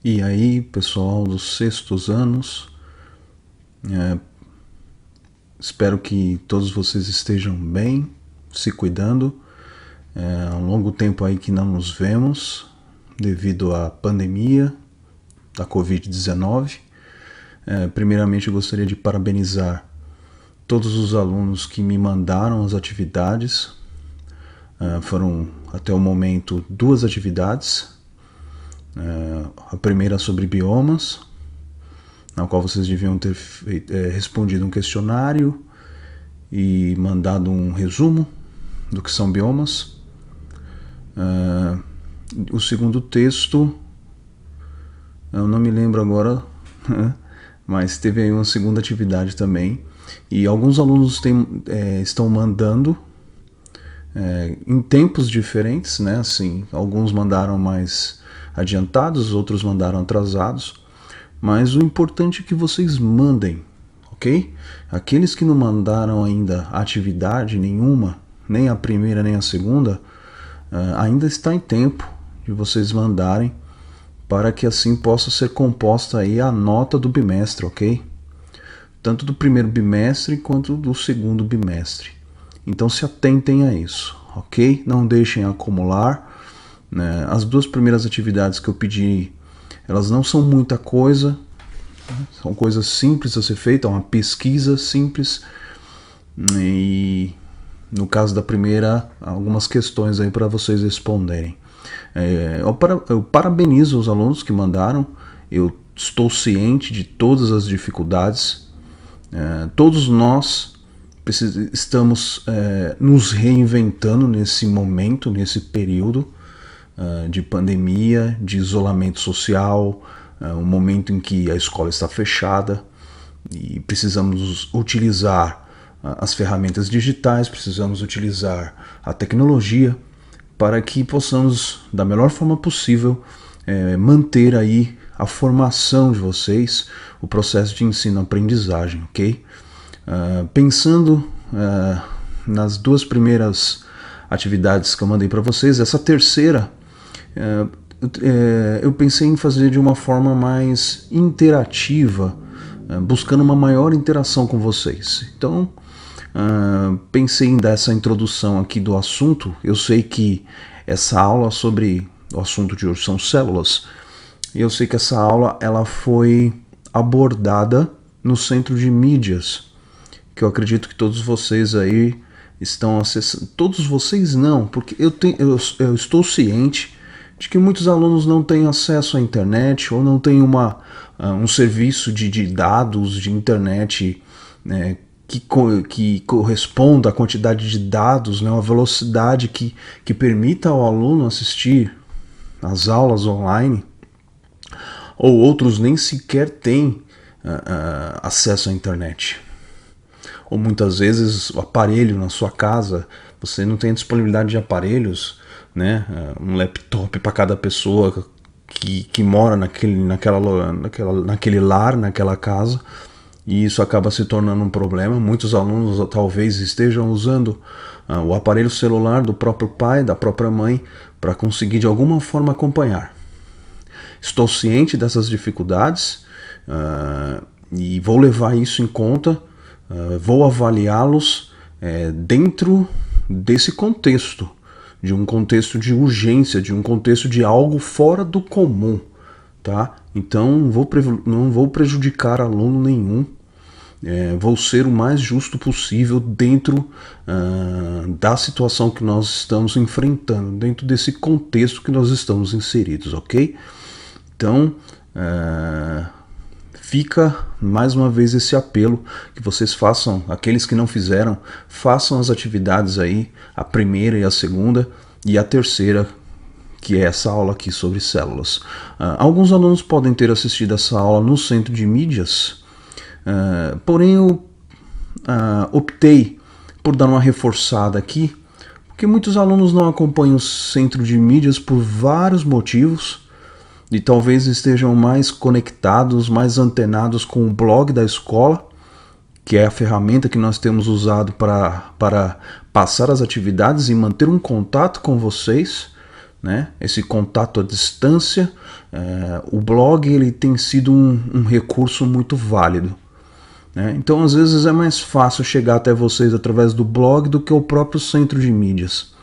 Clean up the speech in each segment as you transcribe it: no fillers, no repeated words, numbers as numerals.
E aí, pessoal dos sextos anos, espero que todos vocês estejam bem, se cuidando. Há um longo tempo aí que não nos vemos devido à pandemia da Covid-19. Primeiramente, eu gostaria de parabenizar todos os alunos que me mandaram as atividades. Foram, até o momento, 2 atividades. A primeira sobre biomas, na qual vocês deviam ter respondido um questionário e mandado um resumo do que são biomas. O segundo texto, eu não me lembro agora, mas teve aí uma segunda atividade também. E alguns alunos estão mandando em tempos diferentes, né? Assim, alguns mandaram mais adiantados, outros mandaram atrasados, mas o importante é que vocês mandem, ok? Aqueles que não mandaram ainda atividade nenhuma, nem a primeira nem a segunda, ainda está em tempo de vocês mandarem, para que assim possa ser composta aí a nota do bimestre, ok? Tanto do primeiro bimestre quanto do segundo bimestre. Então se atentem a isso, ok? Não deixem acumular. As 2 primeiras atividades que eu pedi, elas não são muita coisa, são coisas simples a ser feita, uma pesquisa simples. E no caso da primeira, algumas questões aí para vocês responderem. Eu parabenizo os alunos que mandaram, eu estou ciente de todas as dificuldades. Todos nós estamos nos reinventando nesse momento, nesse período de pandemia, de isolamento social, um momento em que a escola está fechada e precisamos utilizar as ferramentas digitais, precisamos utilizar a tecnologia para que possamos, da melhor forma possível, manter aí a formação de vocês, o processo de ensino-aprendizagem, ok? Pensando nas 2 primeiras atividades que eu mandei para vocês, essa terceira eu pensei em fazer de uma forma mais interativa, buscando uma maior interação com vocês. Então, pensei em dar essa introdução aqui do assunto. Eu sei que essa aula sobre o assunto de hoje são células. Eu sei que essa aula ela foi abordada no Centro de Mídias, que eu acredito que todos vocês aí estão acessando. Todos vocês não, porque eu estou ciente de que muitos alunos não têm acesso à internet ou não têm um serviço de dados de internet, né, que corresponda à quantidade de dados, né, uma velocidade que permita ao aluno assistir às aulas online, ou outros nem sequer têm acesso à internet. Ou muitas vezes o aparelho na sua casa, você não tem disponibilidade de aparelhos, né? Um laptop para cada pessoa que mora naquele lar, naquela casa, e isso acaba se tornando um problema. Muitos alunos talvez estejam usando o aparelho celular do próprio pai, da própria mãe, para conseguir de alguma forma acompanhar. Estou ciente dessas dificuldades e vou levar isso em conta, vou avaliá-los dentro desse contexto, de um contexto de urgência, de um contexto de algo fora do comum, tá? Então não vou prejudicar aluno nenhum, vou ser o mais justo possível dentro da situação que nós estamos enfrentando, dentro desse contexto que nós estamos inseridos, ok? Então, fica mais uma vez esse apelo que vocês façam, aqueles que não fizeram, façam as atividades aí, a primeira e a segunda, e a terceira, que é essa aula aqui sobre células. Alguns alunos podem ter assistido essa aula no Centro de Mídias, porém eu optei por dar uma reforçada aqui, porque muitos alunos não acompanham o Centro de Mídias por vários motivos, e talvez estejam mais conectados, mais antenados com o blog da escola, que é a ferramenta que nós temos usado para passar as atividades e manter um contato com vocês, né? Esse contato à distância, o blog ele tem sido um recurso muito válido, né? Então às vezes é mais fácil chegar até vocês através do blog do que o próprio centro de mídias.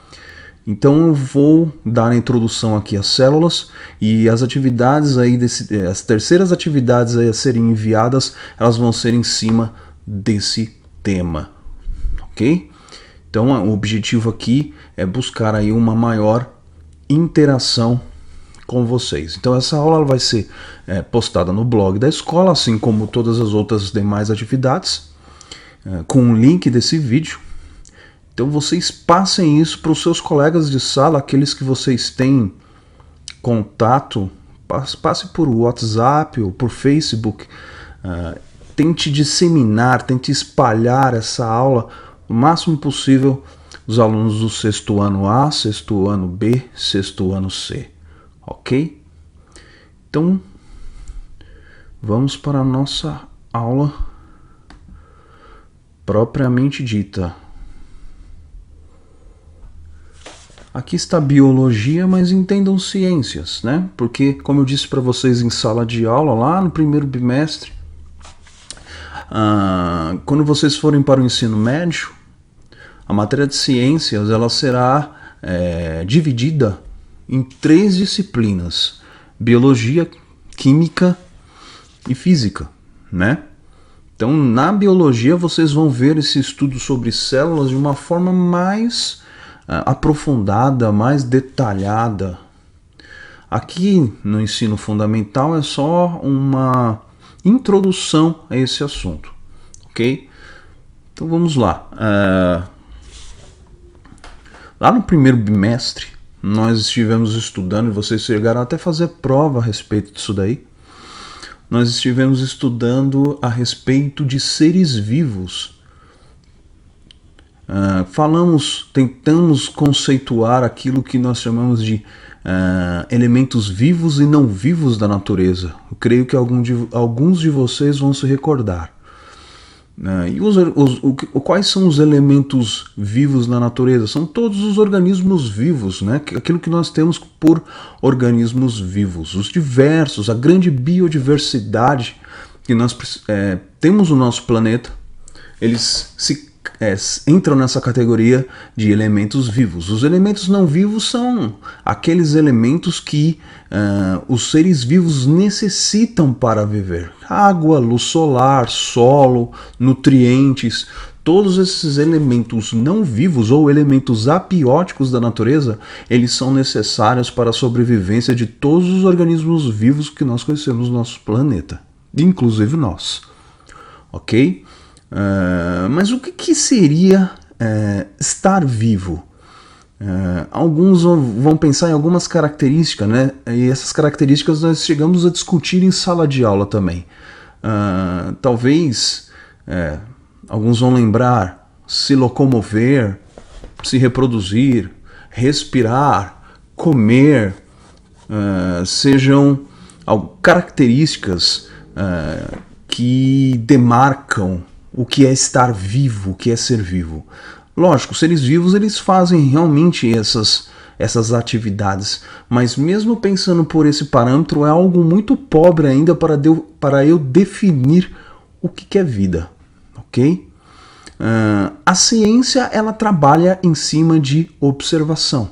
Então eu vou dar a introdução aqui às células e as atividades aí as terceiras atividades aí a serem enviadas, elas vão ser em cima desse tema, ok? Então o objetivo aqui é buscar aí uma maior interação com vocês. Então essa aula ela vai ser postada no blog da escola, assim como todas as outras demais atividades, com o link desse vídeo. Então vocês passem isso para os seus colegas de sala, aqueles que vocês têm contato, passe por WhatsApp ou por Facebook, tente disseminar, tente espalhar essa aula o máximo possível os alunos do sexto ano A, sexto ano B, sexto ano C, ok? Então vamos para a nossa aula propriamente dita. Aqui está biologia, mas entendam ciências, né? Porque, como eu disse para vocês em sala de aula, lá no primeiro bimestre, quando vocês forem para o ensino médio, a matéria de ciências ela será dividida em 3 disciplinas: biologia, química e física, né? Então, na biologia, vocês vão ver esse estudo sobre células de uma forma mais aprofundada, mais detalhada. Aqui no ensino fundamental é só uma introdução a esse assunto, ok? Então vamos lá. Lá no primeiro bimestre nós estivemos estudando, e vocês chegaram até a fazer prova a respeito disso daí. Nós estivemos estudando a respeito de seres vivos. Tentamos conceituar aquilo que nós chamamos de elementos vivos e não vivos da natureza. Eu creio que alguns de vocês vão se recordar. Quais são os elementos vivos na natureza? São todos os organismos vivos, né? Aquilo que nós temos por organismos vivos, os diversos, a grande biodiversidade que nós temos no nosso planeta, eles entram nessa categoria de elementos vivos. Os elementos não vivos são aqueles elementos que os seres vivos necessitam para viver. Água, luz solar, solo, nutrientes, todos esses elementos não vivos ou elementos abióticos da natureza, eles são necessários para a sobrevivência de todos os organismos vivos que nós conhecemos no nosso planeta, inclusive nós. Ok? Mas o que seria estar vivo? Alguns vão pensar em algumas características, né? E essas características nós chegamos a discutir em sala de aula também. Talvez alguns vão lembrar: se locomover, se reproduzir, respirar, comer, sejam características que demarcam o que é estar vivo, o que é ser vivo. Lógico, seres vivos eles fazem realmente essas atividades, mas mesmo pensando por esse parâmetro é algo muito pobre ainda para eu definir o que é vida, ok? A ciência ela trabalha em cima de observação,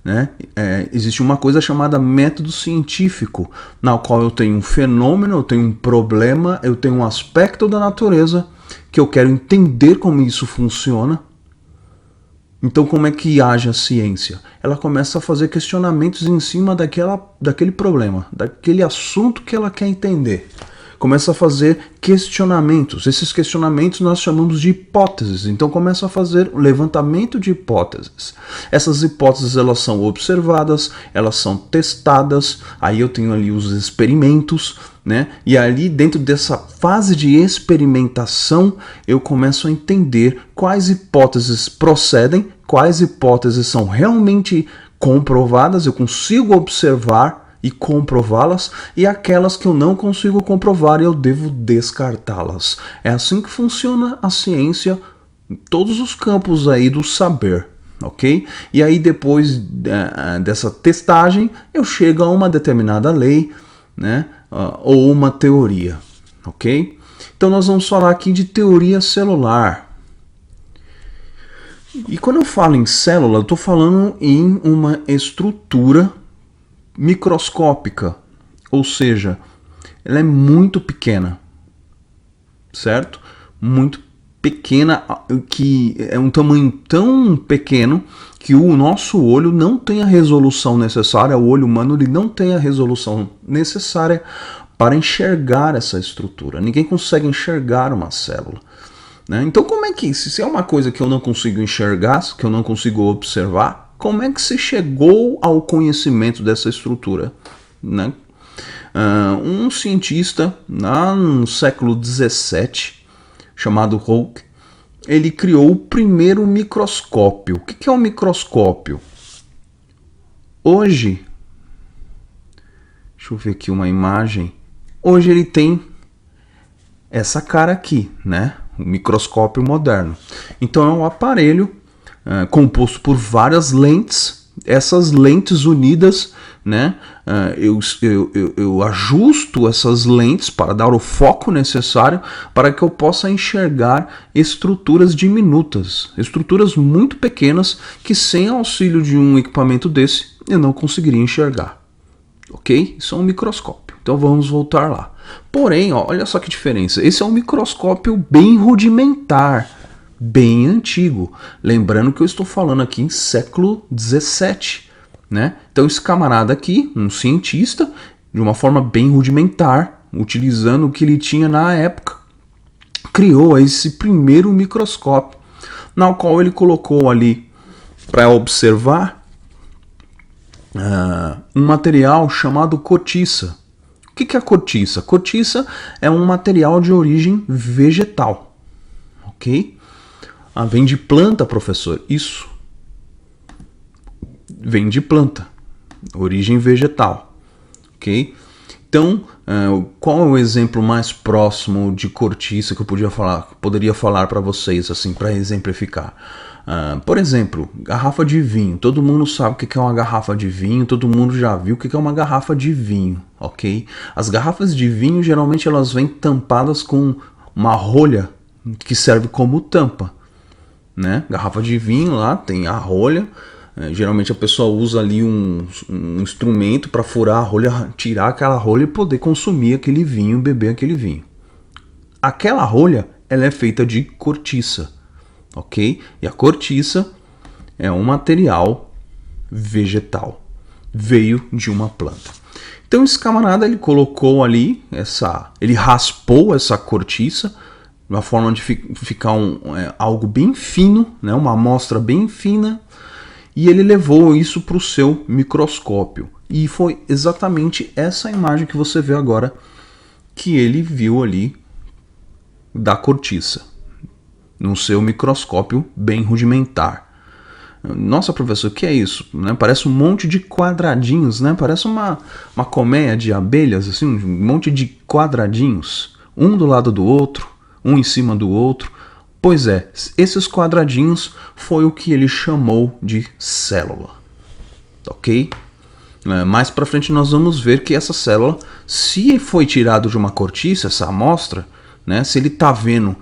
né? Existe uma coisa chamada método científico, na qual eu tenho um fenômeno, eu tenho um problema, eu tenho um aspecto da natureza que eu quero entender como isso funciona. Então como é que age a ciência? Ela começa a fazer questionamentos em cima daquele problema, daquele assunto que ela quer entender. Começa a fazer questionamentos. Esses questionamentos nós chamamos de hipóteses. Então começa a fazer o levantamento de hipóteses. Essas hipóteses elas são observadas, elas são testadas. Aí eu tenho ali os experimentos, né? E ali dentro dessa fase de experimentação eu começo a entender quais hipóteses procedem, quais hipóteses são realmente comprovadas. Eu consigo observar e comprová-las, e aquelas que eu não consigo comprovar eu devo descartá-las. É assim que funciona a ciência em todos os campos aí do saber, ok? E aí depois dessa testagem eu chego a uma determinada lei, né? Ou uma teoria, ok? Então nós vamos falar aqui de teoria celular. E quando eu falo em célula, eu estou falando em uma estrutura microscópica, ou seja, ela é muito pequena, certo? Muito pequena, que é um tamanho tão pequeno que o nosso olho não tem a resolução necessária, o olho humano ele não tem a resolução necessária para enxergar essa estrutura. Ninguém consegue enxergar uma célula, né? Então como é que, se é uma coisa que eu não consigo enxergar, que eu não consigo observar, como é que se chegou ao conhecimento dessa estrutura, né? Um cientista lá no século XVII, chamado Roque, ele criou o primeiro microscópio. O que é um microscópio? Hoje, deixa eu ver aqui uma imagem. Hoje ele tem essa cara aqui, né? Um microscópio moderno. Então é um aparelho composto por várias lentes. Essas lentes unidas, né? Eu ajusto essas lentes para dar o foco necessário para que eu possa enxergar estruturas diminutas, estruturas muito pequenas que sem auxílio de um equipamento desse eu não conseguiria enxergar. Ok? Isso é um microscópio. Então vamos voltar lá. Porém, olha só que diferença. Esse é um microscópio bem rudimentar, bem antigo. Lembrando que eu estou falando aqui em século XVII, né? Então esse camarada aqui, um cientista, de uma forma bem rudimentar, utilizando o que ele tinha na época, criou esse primeiro microscópio, na qual ele colocou ali para observar um material chamado cortiça. O que é a cortiça? Cortiça é um material de origem vegetal, ok? Vem de planta, professor? Isso. Vem de planta, origem vegetal, ok? Então, qual é o exemplo mais próximo de cortiça que eu poderia falar para vocês, assim, para exemplificar? Por exemplo, garrafa de vinho. Todo mundo sabe o que é uma garrafa de vinho, todo mundo já viu o que é uma garrafa de vinho, ok? As garrafas de vinho, geralmente, elas vêm tampadas com uma rolha que serve como tampa, né? Garrafa de vinho lá tem a rolha. Geralmente a pessoa usa ali um instrumento para furar a rolha, tirar aquela rolha e poder consumir aquele vinho, beber aquele vinho. Aquela rolha, ela é feita de cortiça, ok? E a cortiça é um material vegetal, veio de uma planta. Então esse camarada, ele colocou ali, ele raspou essa cortiça, de uma forma de ficar algo bem fino, né? Uma amostra bem fina, e ele levou isso para o seu microscópio. E foi exatamente essa imagem que você vê agora que ele viu ali da cortiça, no seu microscópio bem rudimentar. Nossa, professor, o que é isso? Né? Parece um monte de quadradinhos, né? Parece uma colmeia de abelhas, assim, um monte de quadradinhos, um do lado do outro, um em cima do outro. Pois é, esses quadradinhos foi o que ele chamou de célula, ok? Mais para frente nós vamos ver que essa célula, se foi tirado de uma cortiça, essa amostra, né? Se ele está vendo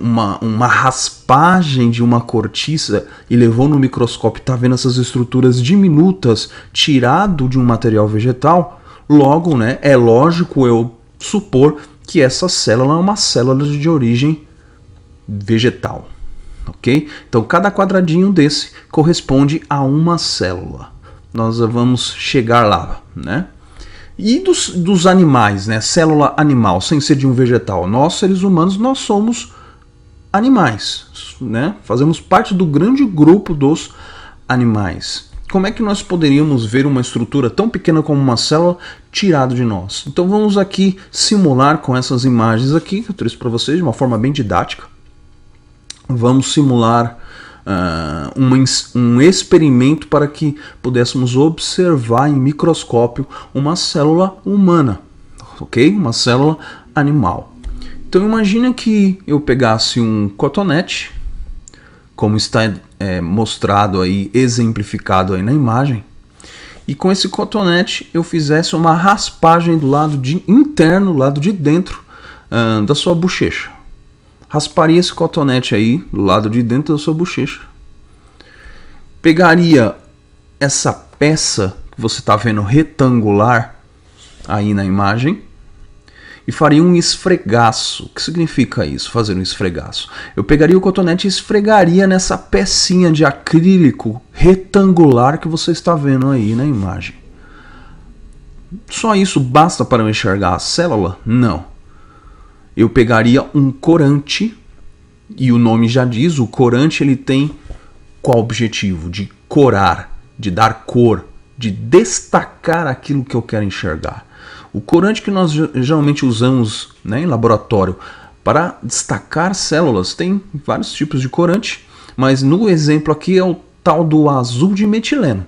uma raspagem de uma cortiça e levou no microscópio, está vendo essas estruturas diminutas tirado de um material vegetal, logo, né? É lógico eu supor que essa célula é uma célula de origem vegetal, ok? Então cada quadradinho desse corresponde a uma célula. Nós vamos chegar lá, né? E dos animais, né? Célula animal, sem ser de um vegetal. Nós, seres humanos, nós somos animais, né? Fazemos parte do grande grupo dos animais. Como é que nós poderíamos ver uma estrutura tão pequena como uma célula tirada de nós? Então vamos aqui simular com essas imagens aqui, que eu trouxe para vocês de uma forma bem didática. Vamos simular um experimento para que pudéssemos observar em microscópio uma célula humana, ok? Uma célula animal. Então imagine que eu pegasse um cotonete, como está mostrado aí, exemplificado aí na imagem, e com esse cotonete eu fizesse uma raspagem do lado interno, lado de dentro da sua bochecha. Rasparia esse cotonete aí do lado de dentro da sua bochecha. Pegaria essa peça que você está vendo retangular aí na imagem e faria um esfregaço. O que significa isso, fazer um esfregaço? Eu pegaria o cotonete e esfregaria nessa pecinha de acrílico retangular que você está vendo aí na imagem. Só isso basta para eu enxergar a célula? Não. Eu pegaria um corante, e o nome já diz, o corante ele tem qual objetivo? De corar, de dar cor, de destacar aquilo que eu quero enxergar. O corante que nós geralmente usamos, né, em laboratório para destacar células, tem vários tipos de corante, mas no exemplo aqui é o tal do azul de metileno.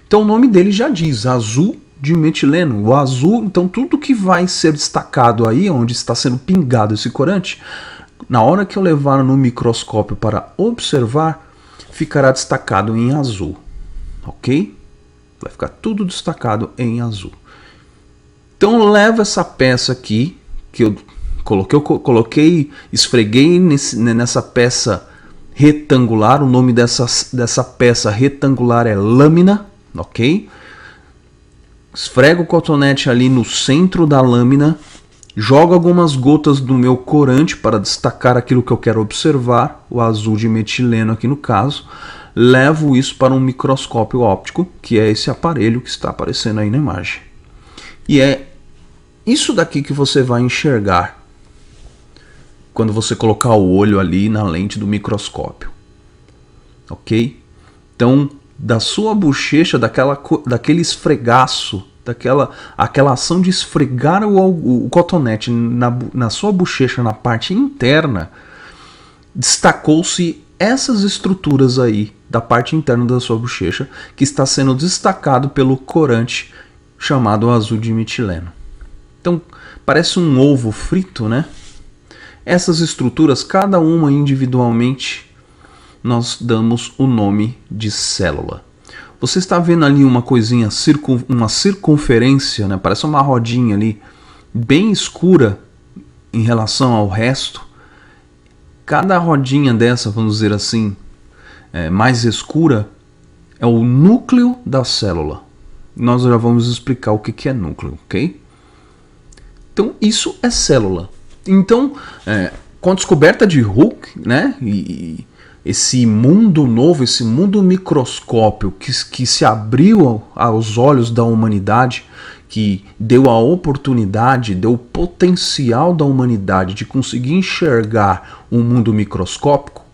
Então o nome dele já diz, azul de metileno. O azul, então tudo que vai ser destacado aí, onde está sendo pingado esse corante, na hora que eu levar no microscópio para observar, ficará destacado em azul, ok? Vai ficar tudo destacado em azul. Então eu levo essa peça aqui, que eu coloquei, esfreguei nessa peça retangular, o nome dessa peça retangular é lâmina, ok? Esfrego o cotonete ali no centro da lâmina, jogo algumas gotas do meu corante para destacar aquilo que eu quero observar, o azul de metileno aqui no caso, levo isso para um microscópio óptico, que é esse aparelho que está aparecendo aí na imagem. E é isso daqui que você vai enxergar quando você colocar o olho ali na lente do microscópio. Ok? Então, da sua bochecha, daquele esfregaço, aquela ação de esfregar o cotonete na sua bochecha, na parte interna, destacou-se essas estruturas aí da parte interna da sua bochecha, que está sendo destacado pelo corante chamado azul de metileno. Então, parece um ovo frito, né? Essas estruturas, cada uma individualmente, nós damos o nome de célula. Você está vendo ali uma coisinha, uma circunferência, né? Parece uma rodinha ali, bem escura em relação ao resto. Cada rodinha dessa, vamos dizer assim, mais escura, é o núcleo da célula. Nós já vamos explicar o que é núcleo, ok? Então, isso é célula. Então, com a descoberta de Hooke, né, e esse mundo novo, esse mundo microscópio que se abriu aos olhos da humanidade, que deu a oportunidade, deu o potencial da humanidade de conseguir enxergar um mundo microscópico,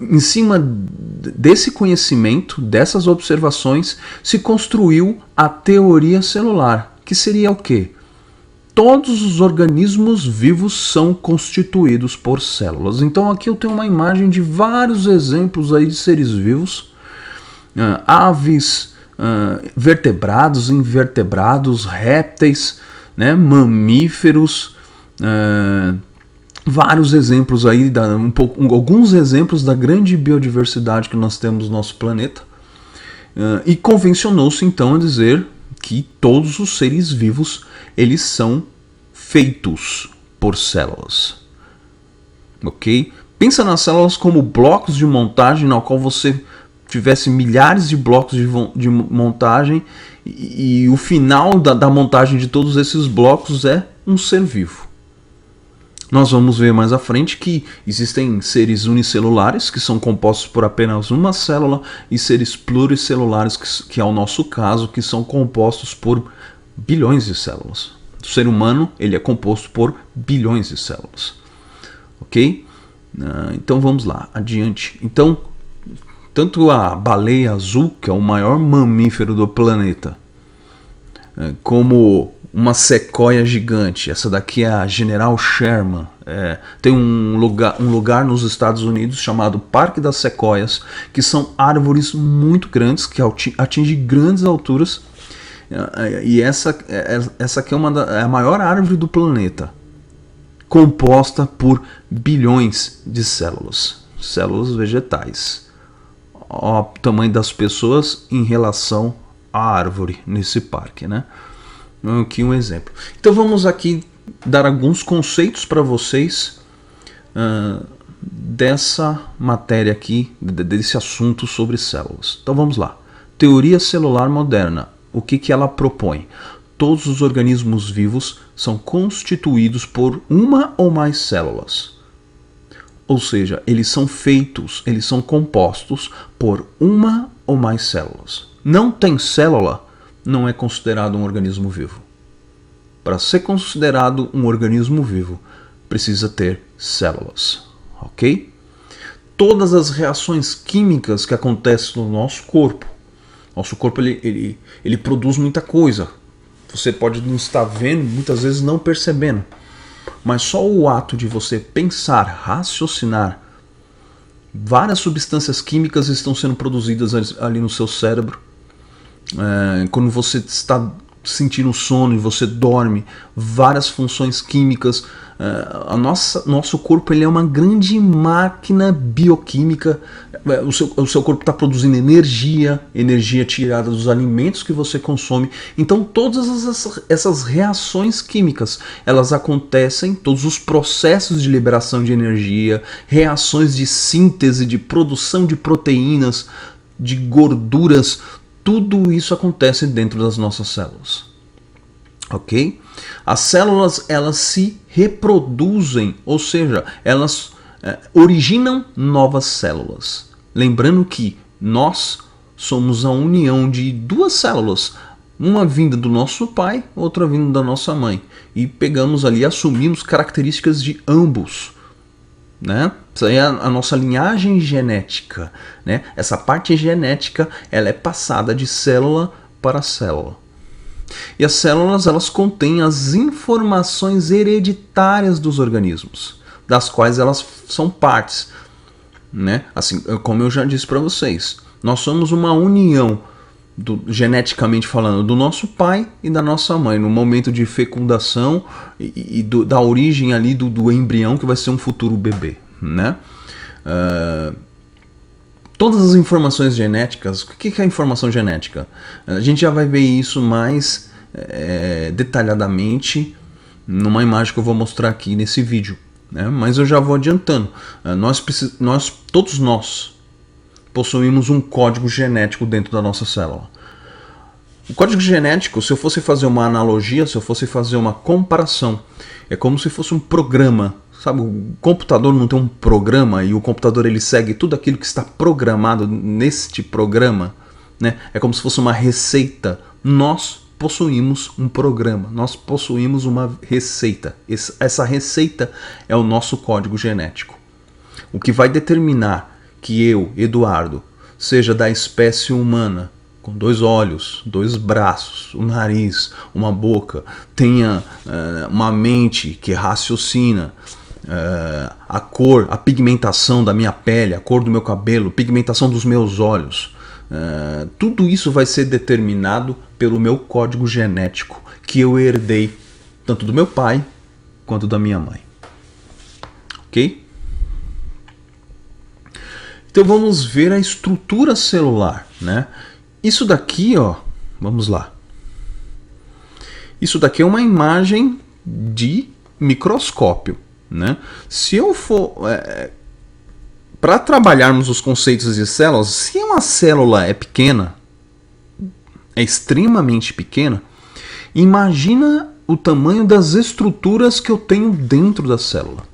em cima desse conhecimento, dessas observações, se construiu a teoria celular, que seria o quê? Todos os organismos vivos são constituídos por células. Então aqui eu tenho uma imagem de vários exemplos aí de seres vivos, aves, vertebrados, invertebrados, répteis, né, mamíferos, vários exemplos aí, alguns exemplos da grande biodiversidade que nós temos no nosso planeta. E convencionou-se então a dizer que todos os seres vivos eles são feitos por células. Ok? Pensa nas células como blocos de montagem, na qual você tivesse milhares de blocos de montagem e o final da montagem de todos esses blocos é um ser vivo. Nós vamos ver mais à frente que existem seres unicelulares, que são compostos por apenas uma célula, e seres pluricelulares, que é o nosso caso, que são compostos por bilhões de células. O ser humano ele é composto por bilhões de células. Ok? Então vamos lá, adiante. Então, tanto a baleia azul, que é o maior mamífero do planeta, como uma sequoia gigante, essa daqui é a General Sherman, tem um lugar nos Estados Unidos chamado Parque das Sequoias, que são árvores muito grandes, que atingem grandes alturas, e essa aqui é a maior árvore do planeta, composta por bilhões de células vegetais. ao tamanho das pessoas em relação à árvore nesse parque, né? Aqui um exemplo. Então vamos aqui dar alguns conceitos para vocês dessa matéria aqui, desse assunto sobre células. Então vamos lá. Teoria celular moderna. O que ela propõe? Todos os organismos vivos são constituídos por uma ou mais células. Ou seja, eles são compostos por uma ou mais células. Não tem célula, não é considerado um organismo vivo. Para ser considerado um organismo vivo, precisa ter células, ok? Todas as reações químicas que acontecem no nosso corpo ele produz muita coisa. Você pode não estar vendo, muitas vezes não percebendo. Mas só o ato de você pensar, raciocinar, várias substâncias químicas estão sendo produzidas ali no seu cérebro. Quando você está sentindo sono e você dorme, várias funções químicas. Nosso corpo ele é uma grande máquina bioquímica. O seu corpo está produzindo energia tirada dos alimentos que você consome. Então todas essas reações químicas, elas acontecem, todos os processos de liberação de energia, reações de síntese, de produção de proteínas, de gorduras, tudo isso acontece dentro das nossas células. Ok? As células, elas se reproduzem, ou seja, elas originam novas células. Lembrando que nós somos a união de duas células, uma vinda do nosso pai, outra vinda da nossa mãe. E pegamos ali, assumimos características de ambos. Né? Isso aí é a nossa linhagem genética, né? Essa parte genética, ela é passada de célula para célula. E as células, elas contêm as informações hereditárias dos organismos, das quais elas são partes, né? Assim, como eu já disse para vocês, nós somos uma união, geneticamente falando, do nosso pai e da nossa mãe, no momento de fecundação da origem ali do embrião que vai ser um futuro bebê, né? Todas as informações genéticas. O que é a informação genética? A gente já vai ver isso mais detalhadamente numa imagem que eu vou mostrar aqui nesse vídeo, né? Mas eu já vou adiantando. Todos nós possuímos um código genético dentro da nossa célula. O código genético, se eu fosse fazer uma analogia, se eu fosse fazer uma comparação, é como se fosse um programa. Sabe, o computador não tem um programa e o computador ele segue tudo aquilo que está programado neste programa, né? É como se fosse uma receita. Nós possuímos um programa, nós possuímos uma receita. Essa receita é o nosso código genético. O que vai determinar que eu, Eduardo, seja da espécie humana, com 2 olhos, 2 braços, um nariz, uma boca, tenha uma mente que raciocina, a cor, a pigmentação da minha pele, a cor do meu cabelo, pigmentação dos meus olhos, tudo isso vai ser determinado pelo meu código genético que eu herdei tanto do meu pai quanto da minha mãe. Ok? Então vamos ver a estrutura celular, né? Isso daqui, ó, vamos lá. Isso daqui é uma imagem de microscópio, né? Se eu for para trabalharmos os conceitos de células, se uma célula é pequena, é extremamente pequena, imagina o tamanho das estruturas que eu tenho dentro da célula.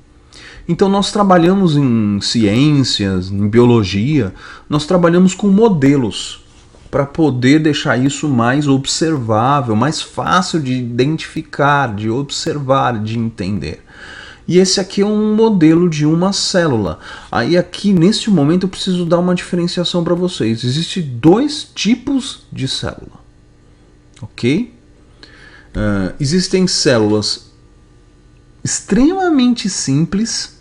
Então nós trabalhamos em ciências, em biologia, nós trabalhamos com modelos para poder deixar isso mais observável, mais fácil de identificar, de observar, de entender. E esse aqui é um modelo de uma célula. Aí aqui, neste momento, eu preciso dar uma diferenciação para vocês. Existem 2 tipos de célula. Ok? Existem células extremamente simples.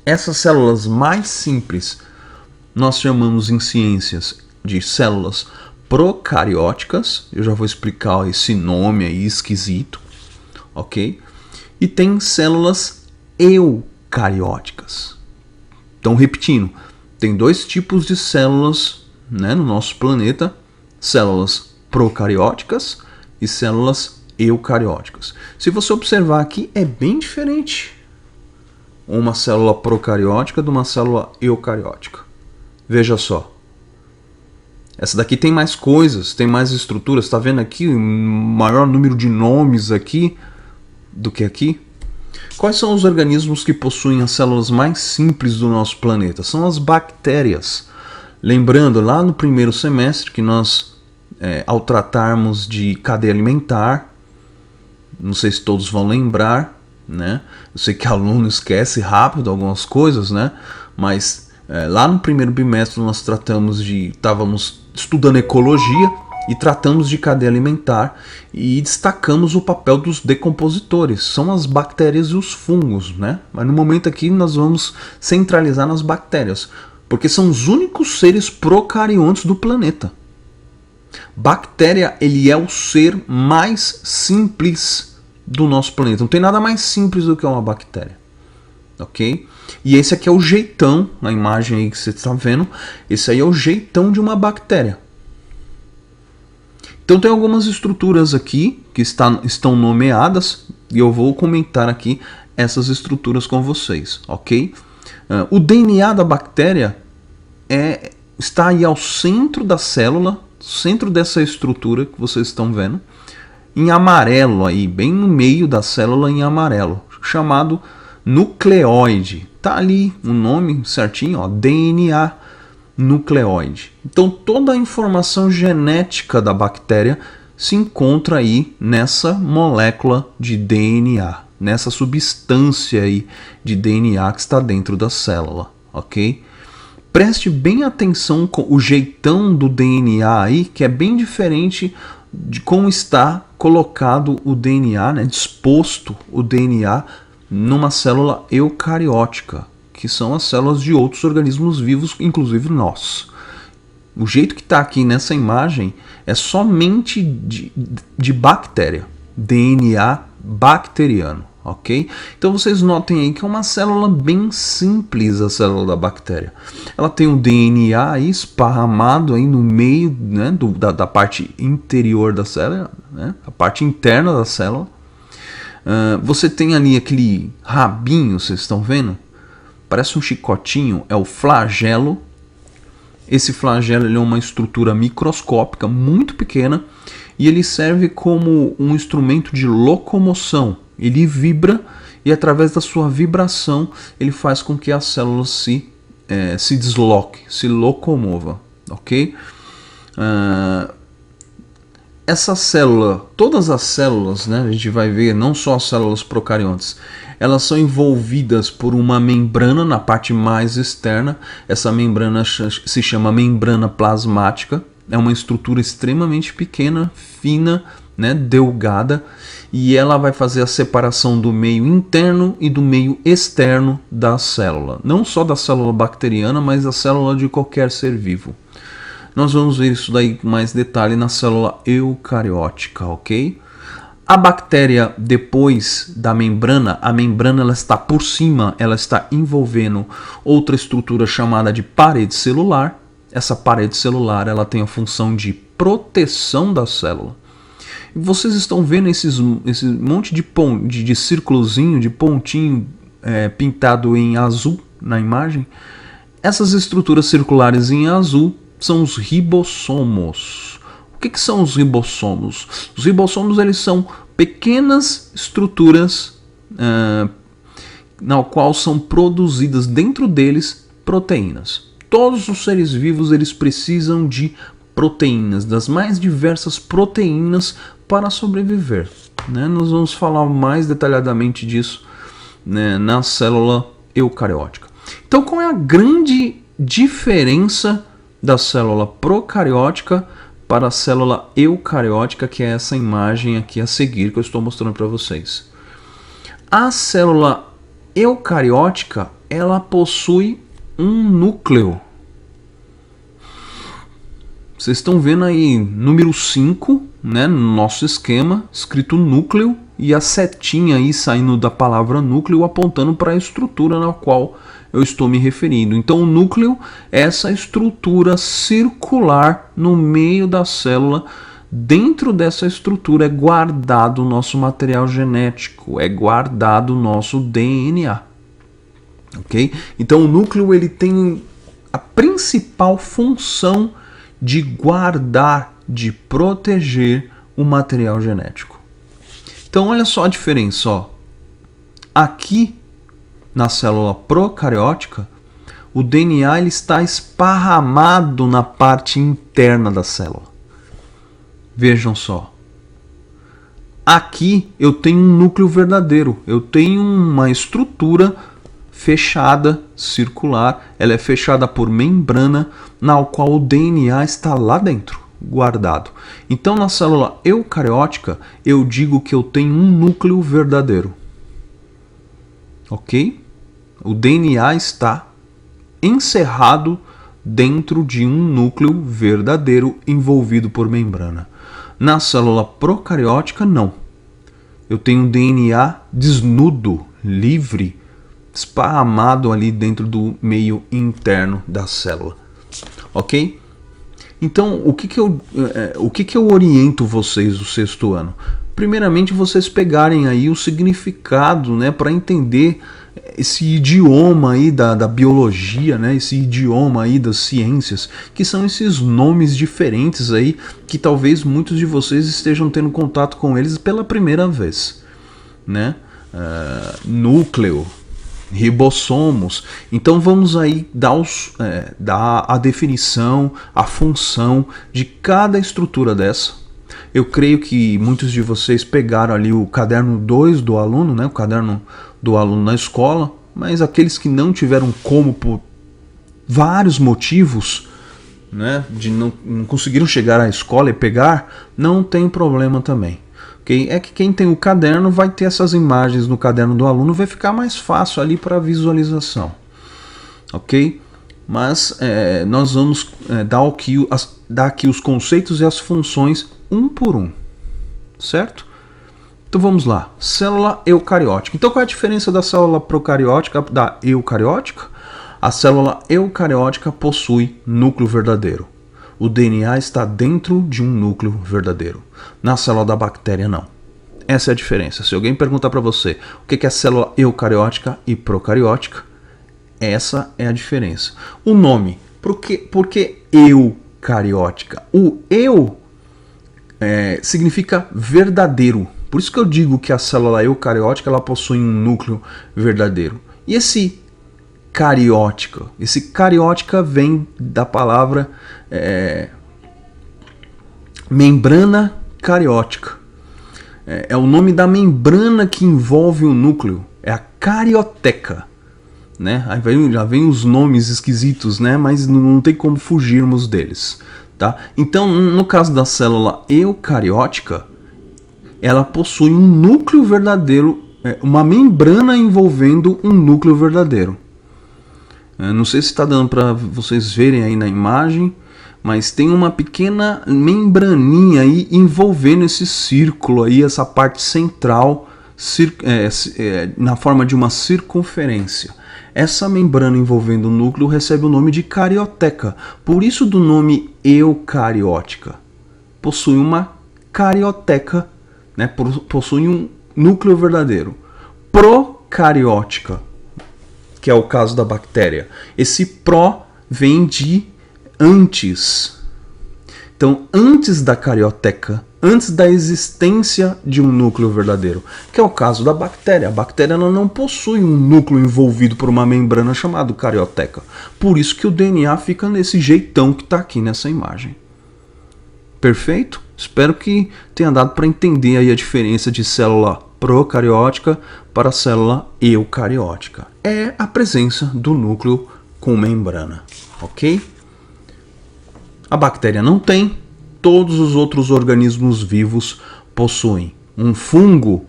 Essas células mais simples nós chamamos em ciências de células procarióticas. Eu já vou explicar esse nome aí esquisito. Ok? E tem células eucarióticas. Então, repetindo, tem dois tipos de células, né, no nosso planeta: células procarióticas e células eucarióticas. Se você observar aqui, é bem diferente uma célula procariótica de uma célula eucariótica. Veja só. Essa daqui tem mais coisas, tem mais estruturas. Está vendo aqui um maior número de nomes aqui do que aqui? Quais são os organismos que possuem as células mais simples do nosso planeta? São as bactérias. Lembrando, lá no primeiro semestre, que nós, ao tratarmos de cadeia alimentar, não sei se todos vão lembrar, né? Eu sei que aluno esquece rápido algumas coisas, né? Mas lá no primeiro bimestre nós estávamos estudando ecologia e tratamos de cadeia alimentar e destacamos o papel dos decompositores, são as bactérias e os fungos, né? Mas no momento aqui nós vamos centralizar nas bactérias, porque são os únicos seres procariontes do planeta. Bactéria, ele é o ser mais simples do nosso planeta. Não tem nada mais simples do que uma bactéria, ok? E esse aqui é o jeitão, na imagem aí que você está vendo, esse aí é o jeitão de uma bactéria. Então tem algumas estruturas aqui que estão nomeadas e eu vou comentar aqui essas estruturas com vocês, ok? O DNA da bactéria está aí ao centro da célula, centro dessa estrutura que vocês estão vendo, em amarelo aí, bem no meio da célula em amarelo, chamado nucleóide. Tá ali o nome certinho, ó, DNA nucleóide. Então toda a informação genética da bactéria se encontra aí nessa molécula de DNA, nessa substância aí de DNA que está dentro da célula, ok? Preste bem atenção com o jeitão do DNA aí, que é bem diferente de como está colocado o DNA, né, disposto o DNA numa célula eucariótica, que são as células de outros organismos vivos, inclusive nós. O jeito que está aqui nessa imagem é somente de bactéria, DNA bacteriano, ok? Então vocês notem aí que é uma célula bem simples, a célula da bactéria. Ela tem um DNA aí esparramado aí no meio, né, da parte interior da célula, né, a parte interna da célula. Você tem ali aquele rabinho, vocês estão vendo? Parece um chicotinho, é o flagelo. Esse flagelo ele é uma estrutura microscópica muito pequena e ele serve como um instrumento de locomoção. Ele vibra e através da sua vibração ele faz com que a célula se desloque, se locomova, ok? Essa célula, todas as células, né, a gente vai ver, não só as células procariontes, elas são envolvidas por uma membrana na parte mais externa. Essa membrana se chama membrana plasmática. É uma estrutura extremamente pequena, fina, né, delgada, e ela vai fazer a separação do meio interno e do meio externo da célula. Não só da célula bacteriana, mas da célula de qualquer ser vivo. Nós vamos ver isso daí com mais detalhe na célula eucariótica, ok? A bactéria, depois da membrana, a membrana ela está por cima, ela está envolvendo outra estrutura chamada de parede celular. Essa parede celular ela tem a função de proteção da célula. E vocês estão vendo esse monte de círculozinho, de pontinho pintado em azul na imagem? Essas estruturas circulares em azul são os ribossomos. O que são os ribossomos? Os ribossomos eles são pequenas estruturas na qual são produzidas dentro deles proteínas. Todos os seres vivos eles precisam de proteínas, das mais diversas proteínas para sobreviver, né? Nós vamos falar mais detalhadamente disso, né, na célula eucariótica. Então, qual é a grande diferença da célula procariótica para a célula eucariótica, que é essa imagem aqui a seguir que eu estou mostrando para vocês? A célula eucariótica, ela possui um núcleo. Vocês estão vendo aí número 5, né, no nosso esquema, escrito núcleo, e a setinha aí saindo da palavra núcleo apontando para a estrutura na qual eu estou me referindo. Então o núcleo é essa estrutura circular no meio da célula. Dentro dessa estrutura é guardado o nosso material genético, é guardado o nosso DNA. Ok? Então o núcleo ele tem a principal função de guardar, de proteger o material genético. Então olha só a diferença, ó. Aqui na célula procariótica, o DNA ele está esparramado na parte interna da célula. Vejam só. Aqui eu tenho um núcleo verdadeiro, eu tenho uma estrutura fechada, circular, ela é fechada por membrana, na qual o DNA está lá dentro, guardado. Então na célula eucariótica, eu digo que eu tenho um núcleo verdadeiro. Ok? O DNA está encerrado dentro de um núcleo verdadeiro envolvido por membrana. Na célula procariótica, não. Eu tenho um DNA desnudo, livre, esparramado ali dentro do meio interno da célula. Ok? Então, o que eu oriento vocês do sexto ano? Primeiramente, vocês pegarem aí o significado, né, para entender esse idioma aí da biologia, né, esse idioma aí das ciências, que são esses nomes diferentes aí, que talvez muitos de vocês estejam tendo contato com eles pela primeira vez, né? Núcleo, ribossomos. Então vamos aí dar a definição, a função de cada estrutura dessa. Eu creio que muitos de vocês pegaram ali o caderno 2 do aluno, né, o caderno do aluno na escola, mas aqueles que não tiveram como, por vários motivos, né, de não conseguiram chegar à escola e pegar, não tem problema também. Okay? É que quem tem o caderno vai ter essas imagens no caderno do aluno, vai ficar mais fácil ali para visualização. Ok? Mas nós vamos dar aqui os conceitos e as funções um por um, certo? Então vamos lá, célula eucariótica. Então qual é a diferença da célula procariótica da eucariótica? A célula eucariótica possui núcleo verdadeiro. O DNA está dentro de um núcleo verdadeiro. Na célula da bactéria, não. Essa é a diferença. Se alguém perguntar para você o que é célula eucariótica e procariótica, essa é a diferença. O nome, por que eucariótica? O eu significa verdadeiro. Por isso que eu digo que a célula eucariótica ela possui um núcleo verdadeiro. E esse cariótica? Esse cariótica vem da palavra membrana cariótica. É o nome da membrana que envolve o núcleo. É a carioteca. Né? Aí já vem os nomes esquisitos, né? Mas não tem como fugirmos deles. Tá? Então, no caso da célula eucariótica, ela possui um núcleo verdadeiro, uma membrana envolvendo um núcleo verdadeiro. Não sei se está dando para vocês verem aí na imagem, mas tem uma pequena membraninha aí envolvendo esse círculo aí, essa parte central, na forma de uma circunferência. Essa membrana envolvendo o núcleo recebe o nome de carioteca, por isso do nome eucariótica. Possui uma carioteca, né? Possui um núcleo verdadeiro. Procariótica, que é o caso da bactéria. Esse pró vem de antes. Então, antes da carioteca, antes da existência de um núcleo verdadeiro, que é o caso da bactéria. A bactéria ela não possui um núcleo envolvido por uma membrana chamada carioteca. Por isso que o DNA fica nesse jeitão que está aqui nessa imagem. Perfeito? Espero que tenha dado para entender aí a diferença de célula procariótica para a célula eucariótica. É a presença do núcleo com membrana, ok? A bactéria não tem, todos os outros organismos vivos possuem. Um fungo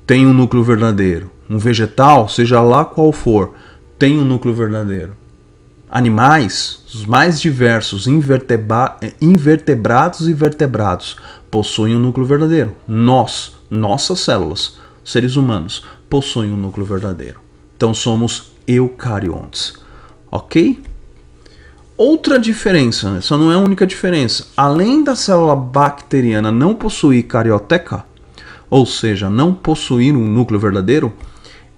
tem um núcleo verdadeiro. Um vegetal, seja lá qual for, tem um núcleo verdadeiro. Animais, os mais diversos, invertebrados e vertebrados, possuem um núcleo verdadeiro. Nossas células, seres humanos, possuem um núcleo verdadeiro. Então somos eucariontes, ok? Outra diferença, essa não é a única diferença, além da célula bacteriana não possuir carioteca, ou seja, não possuir um núcleo verdadeiro,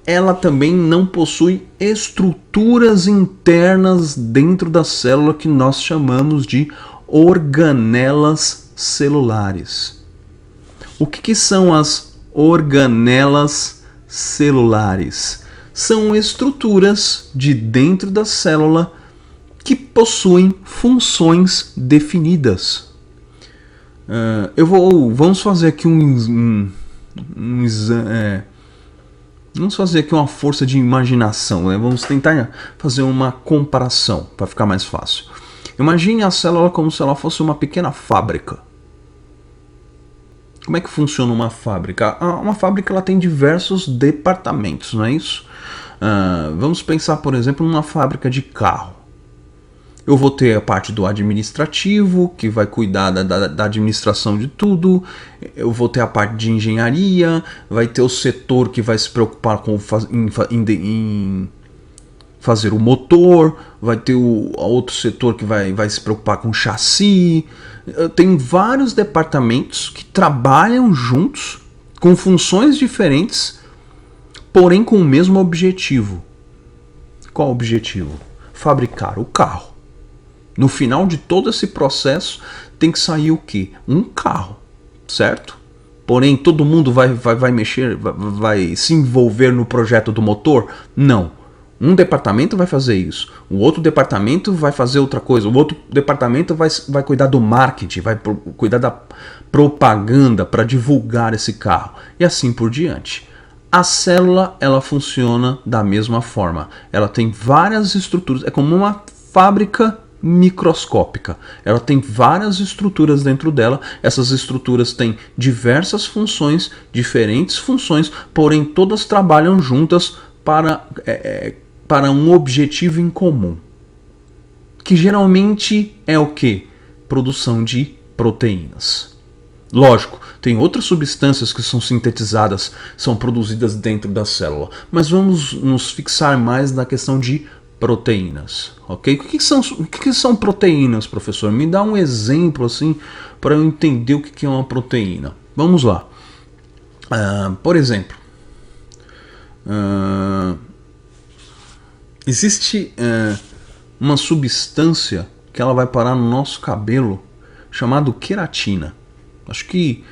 ela também não possui estruturas internas dentro da célula que nós chamamos de organelas celulares. O que são as organelas celulares? São estruturas de dentro da célula que possuem funções definidas. Vamos fazer aqui vamos fazer aqui uma força de imaginação, né? Vamos tentar fazer uma comparação para ficar mais fácil. Imagine a célula como se ela fosse uma pequena fábrica. Como é que funciona uma fábrica? Uma fábrica ela tem diversos departamentos, não é isso? Vamos pensar, por exemplo, numa fábrica de carro. Eu vou ter a parte do administrativo, que vai cuidar da administração de tudo. Eu vou ter a parte de engenharia, vai ter o setor que vai se preocupar com em fazer o motor, vai ter o outro setor que vai se preocupar com o chassi. Tem vários departamentos que trabalham juntos, com funções diferentes, porém com o mesmo objetivo. Qual o objetivo? Fabricar o carro. No final de todo esse processo tem que sair o quê? Um carro, certo? Porém, todo mundo vai mexer, vai se envolver no projeto do motor? Não. Um departamento vai fazer isso, o outro departamento vai fazer outra coisa, o outro departamento vai cuidar do marketing, vai cuidar da propaganda para divulgar esse carro e assim por diante. A célula ela funciona da mesma forma, ela tem várias estruturas, é como uma fábrica microscópica. Ela tem várias estruturas dentro dela. Essas estruturas têm diversas funções, diferentes funções, porém todas trabalham juntas para um objetivo em comum. Que geralmente é o quê? Produção de proteínas. Lógico, tem outras substâncias que são sintetizadas, são produzidas dentro da célula, mas vamos nos fixar mais na questão de proteínas, ok? O que são proteínas, professor? Me dá um exemplo assim para eu entender o que é uma proteína. Vamos lá. Por exemplo, existe uma substância que ela vai parar no nosso cabelo chamado queratina. Acho que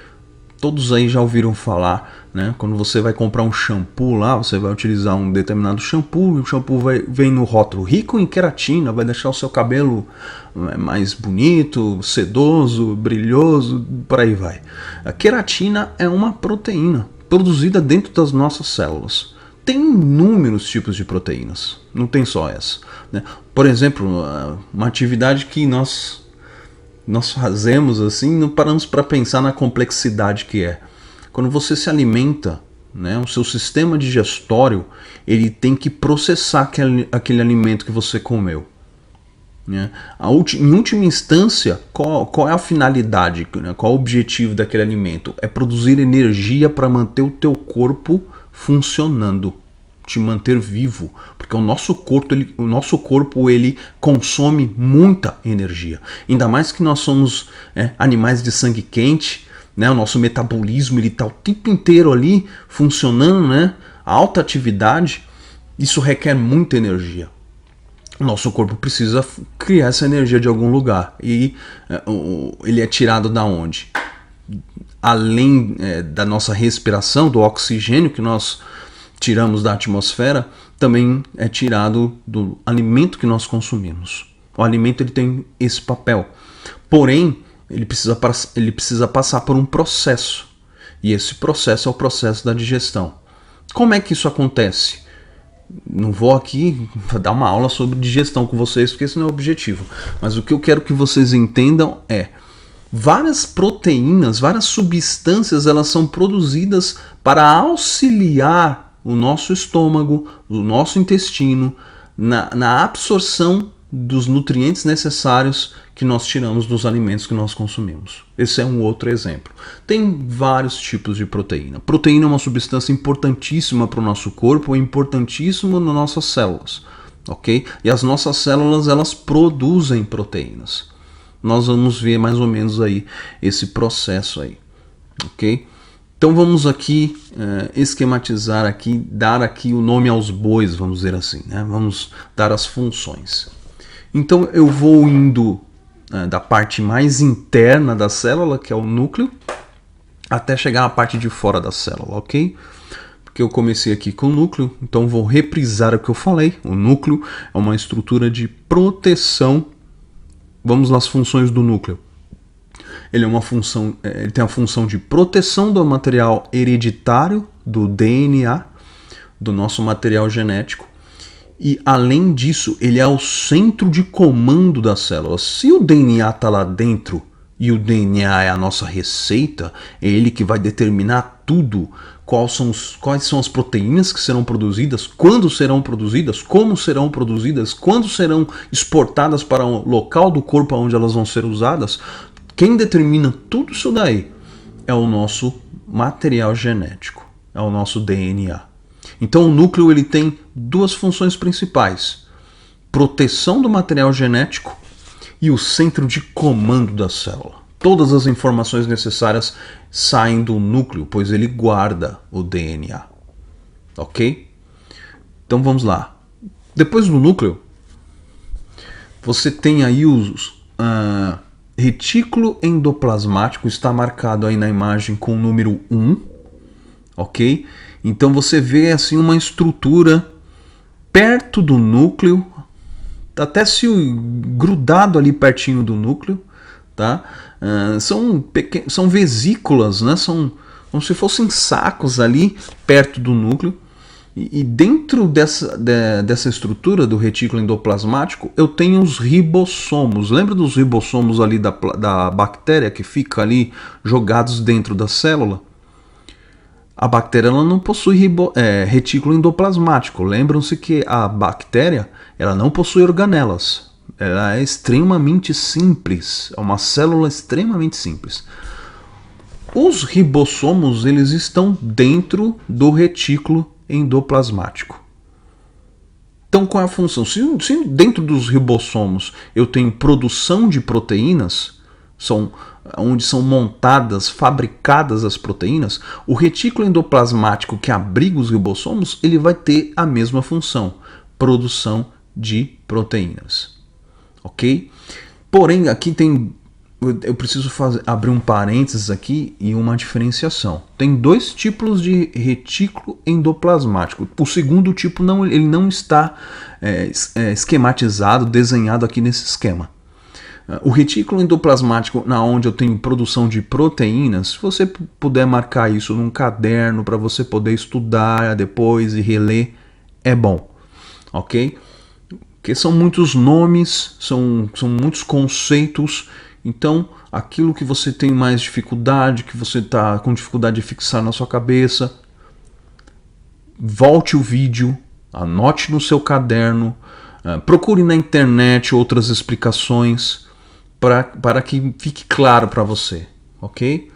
todos aí já ouviram falar, né? Quando você vai comprar um shampoo lá, você vai utilizar um determinado shampoo, e o shampoo vem no rótulo rico em queratina, vai deixar o seu cabelo mais bonito, sedoso, brilhoso, por aí vai. A queratina é uma proteína produzida dentro das nossas células. Tem inúmeros tipos de proteínas, não tem só essa, né? Por exemplo, uma atividade que nós fazemos assim, não paramos para pensar na complexidade que é. Quando você se alimenta, né, o seu sistema digestório ele tem que processar aquele alimento que você comeu. Né? Em última instância, qual é a finalidade, né? Qual é o objetivo daquele alimento? É produzir energia para manter o teu corpo funcionando, te manter vivo, porque o nosso corpo ele consome muita energia, ainda mais que nós somos animais de sangue quente, né? O nosso metabolismo ele está o tempo inteiro ali funcionando, né? A alta atividade, isso requer muita energia. O nosso corpo precisa criar essa energia de algum lugar e ele é tirado da onde? Além da nossa respiração, do oxigênio que nós tiramos da atmosfera, também é tirado do alimento que nós consumimos. O alimento ele tem esse papel. Porém, ele precisa passar por um processo. E esse processo é o processo da digestão. Como é que isso acontece? Não vou aqui dar uma aula sobre digestão com vocês, porque esse não é o objetivo. Mas o que eu quero que vocês entendam é: várias proteínas, várias substâncias, elas são produzidas para auxiliar o nosso estômago, o nosso intestino, na absorção dos nutrientes necessários que nós tiramos dos alimentos que nós consumimos. Esse é um outro exemplo. Tem vários tipos de proteína. Proteína é uma substância importantíssima para o nosso corpo, é importantíssimo nas nossas células, ok? E as nossas células, elas produzem proteínas. Nós vamos ver mais ou menos aí esse processo aí, ok? Então vamos aqui esquematizar aqui, dar aqui o nome aos bois, vamos dizer assim, né? Vamos dar as funções. Então eu vou indo da parte mais interna da célula, que é o núcleo, até chegar na parte de fora da célula, ok? Porque eu comecei aqui com o núcleo, então vou reprisar o que eu falei. O núcleo é uma estrutura de proteção. Vamos nas funções do núcleo. Ele tem a função de proteção do material hereditário, do DNA, do nosso material genético. E, além disso, ele é o centro de comando da célula. Se o DNA está lá dentro e o DNA é a nossa receita, é ele que vai determinar tudo. Quais são as proteínas que serão produzidas, quando serão produzidas, como serão produzidas, quando serão exportadas para o local do corpo onde elas vão ser usadas. Quem determina tudo isso daí é o nosso material genético, é o nosso DNA. Então o núcleo ele tem duas funções principais: proteção do material genético e o centro de comando da célula. Todas as informações necessárias saem do núcleo, pois ele guarda o DNA. Ok? Então vamos lá. Depois do núcleo, você tem aí os retículo endoplasmático, está marcado aí na imagem com o número 1. Ok? Então você vê assim uma estrutura perto do núcleo, até se grudado ali pertinho do núcleo, tá? São vesículas, né? São como se fossem sacos ali perto do núcleo. E dentro dessa estrutura do retículo endoplasmático, eu tenho os ribossomos. Lembra dos ribossomos ali da bactéria que fica ali jogados dentro da célula? A bactéria ela não possui retículo endoplasmático. Lembram-se que a bactéria ela não possui organelas. Ela é extremamente simples. É uma célula extremamente simples. Os ribossomos eles estão dentro do retículo endoplasmático. Então qual é a função? Se dentro dos ribossomos eu tenho produção de proteínas, onde são montadas, fabricadas as proteínas, o retículo endoplasmático que abriga os ribossomos, ele vai ter a mesma função, produção de proteínas. Ok? Porém, aqui eu preciso abrir um parênteses aqui e uma diferenciação. Tem dois tipos de retículo endoplasmático. O segundo tipo ele não está esquematizado, desenhado aqui nesse esquema. O retículo endoplasmático, onde eu tenho produção de proteínas, se você puder marcar isso num caderno para você poder estudar depois e reler, é bom, ok? Porque são muitos nomes, são muitos conceitos, então aquilo que você tem mais dificuldade, que você está com dificuldade de fixar na sua cabeça, volte o vídeo, anote no seu caderno, procure na internet outras explicações, para que fique claro para você, ok?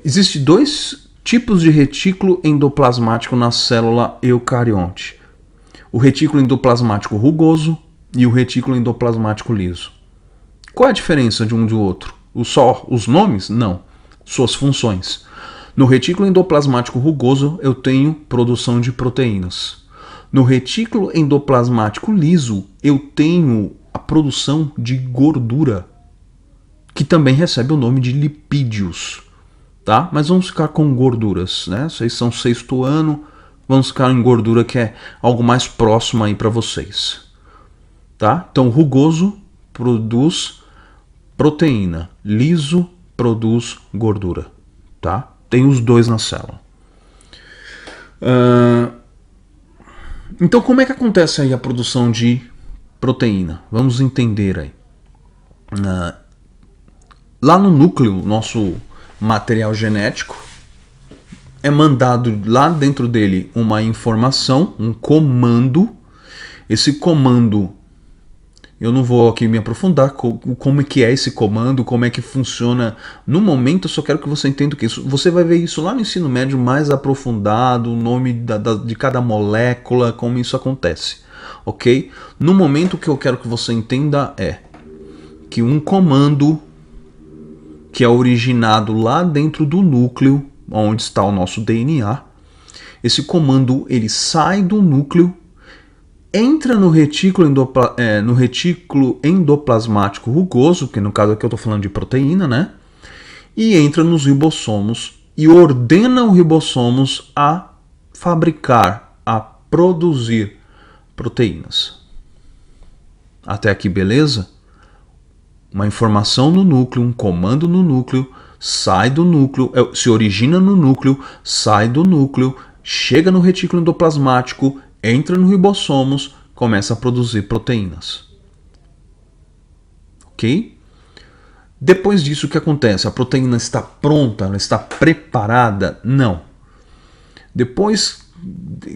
Existem dois tipos de retículo endoplasmático na célula eucarionte. O retículo endoplasmático rugoso e o retículo endoplasmático liso. Qual é a diferença de um do outro? Só os nomes? Não. Suas funções. No retículo endoplasmático rugoso eu tenho produção de proteínas. No retículo endoplasmático liso eu tenho a produção de gordura, que também recebe o nome de lipídios, tá? Mas vamos ficar com gorduras, né? Vocês são sexto ano, vamos ficar em gordura, que é algo mais próximo aí para vocês, tá? Então, rugoso produz proteína, liso produz gordura, tá? Tem os dois na célula. Então, como é que acontece aí a produção de proteína? Vamos entender aí. Lá no núcleo, nosso material genético, é mandado lá dentro dele uma informação, um comando. Esse comando Eu não vou aqui me aprofundar como é que é esse comando, como é que funciona. No momento, eu só quero que você entenda que isso, você vai ver isso lá no ensino médio mais aprofundado, o nome de cada molécula, como isso acontece, ok? No momento, o que eu quero que você entenda é que um comando que é originado lá dentro do núcleo, onde está o nosso DNA, esse comando ele sai do núcleo, entra no retículo endoplasmático rugoso, que no caso aqui eu estou falando de proteína, né? E entra nos ribossomos e ordena os ribossomos a fabricar, a produzir proteínas. Até aqui, beleza? Uma informação no núcleo, um comando no núcleo, sai do núcleo, se origina no núcleo, sai do núcleo, chega no retículo endoplasmático, entra no ribossomos, começa a produzir proteínas. Ok? Depois disso, o que acontece? A proteína está pronta? Ela está preparada? Não. Depois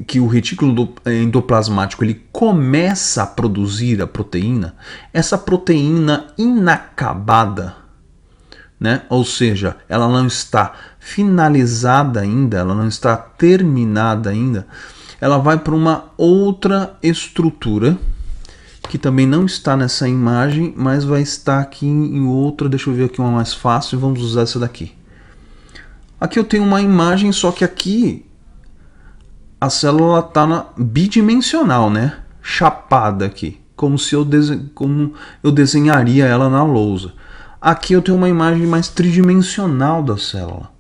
que o retículo endoplasmático ele começa a produzir a proteína, essa proteína inacabada, né? Ou seja, ela não está finalizada ainda, ela não está terminada ainda, ela vai para uma outra estrutura que também não está nessa imagem, mas vai estar aqui em outra. Deixa eu ver aqui uma mais fácil, vamos usar essa daqui. Aqui eu tenho uma imagem, só que aqui a célula está bidimensional, né? Chapada aqui, como eu desenharia ela na lousa. Aqui eu tenho uma imagem mais tridimensional da célula.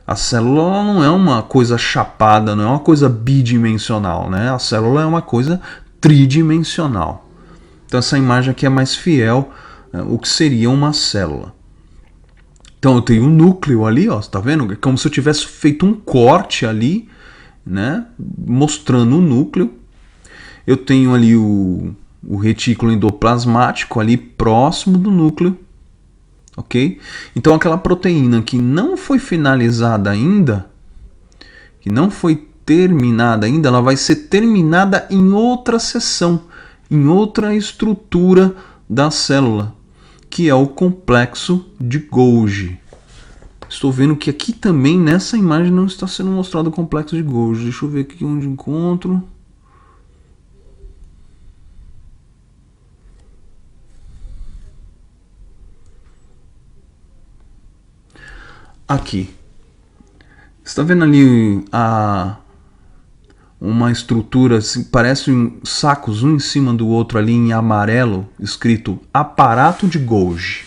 A célula não é uma coisa chapada, não é uma coisa bidimensional, né? A célula é uma coisa tridimensional. Então essa imagem aqui é mais fiel o que seria uma célula. Então eu tenho um núcleo ali, ó, tá vendo? É como se eu tivesse feito um corte ali, né? Mostrando o núcleo. Eu tenho ali o retículo endoplasmático ali próximo do núcleo. Ok? Então aquela proteína que não foi finalizada ainda, que não foi terminada ainda, ela vai ser terminada em outra seção, em outra estrutura da célula, que é o complexo de Golgi. Estou vendo que aqui também nessa imagem não está sendo mostrado o complexo de Golgi. Deixa eu ver aqui onde encontro. Aqui. Você está vendo ali uma estrutura, assim, parece sacos um em cima do outro ali em amarelo, escrito aparato de Golgi.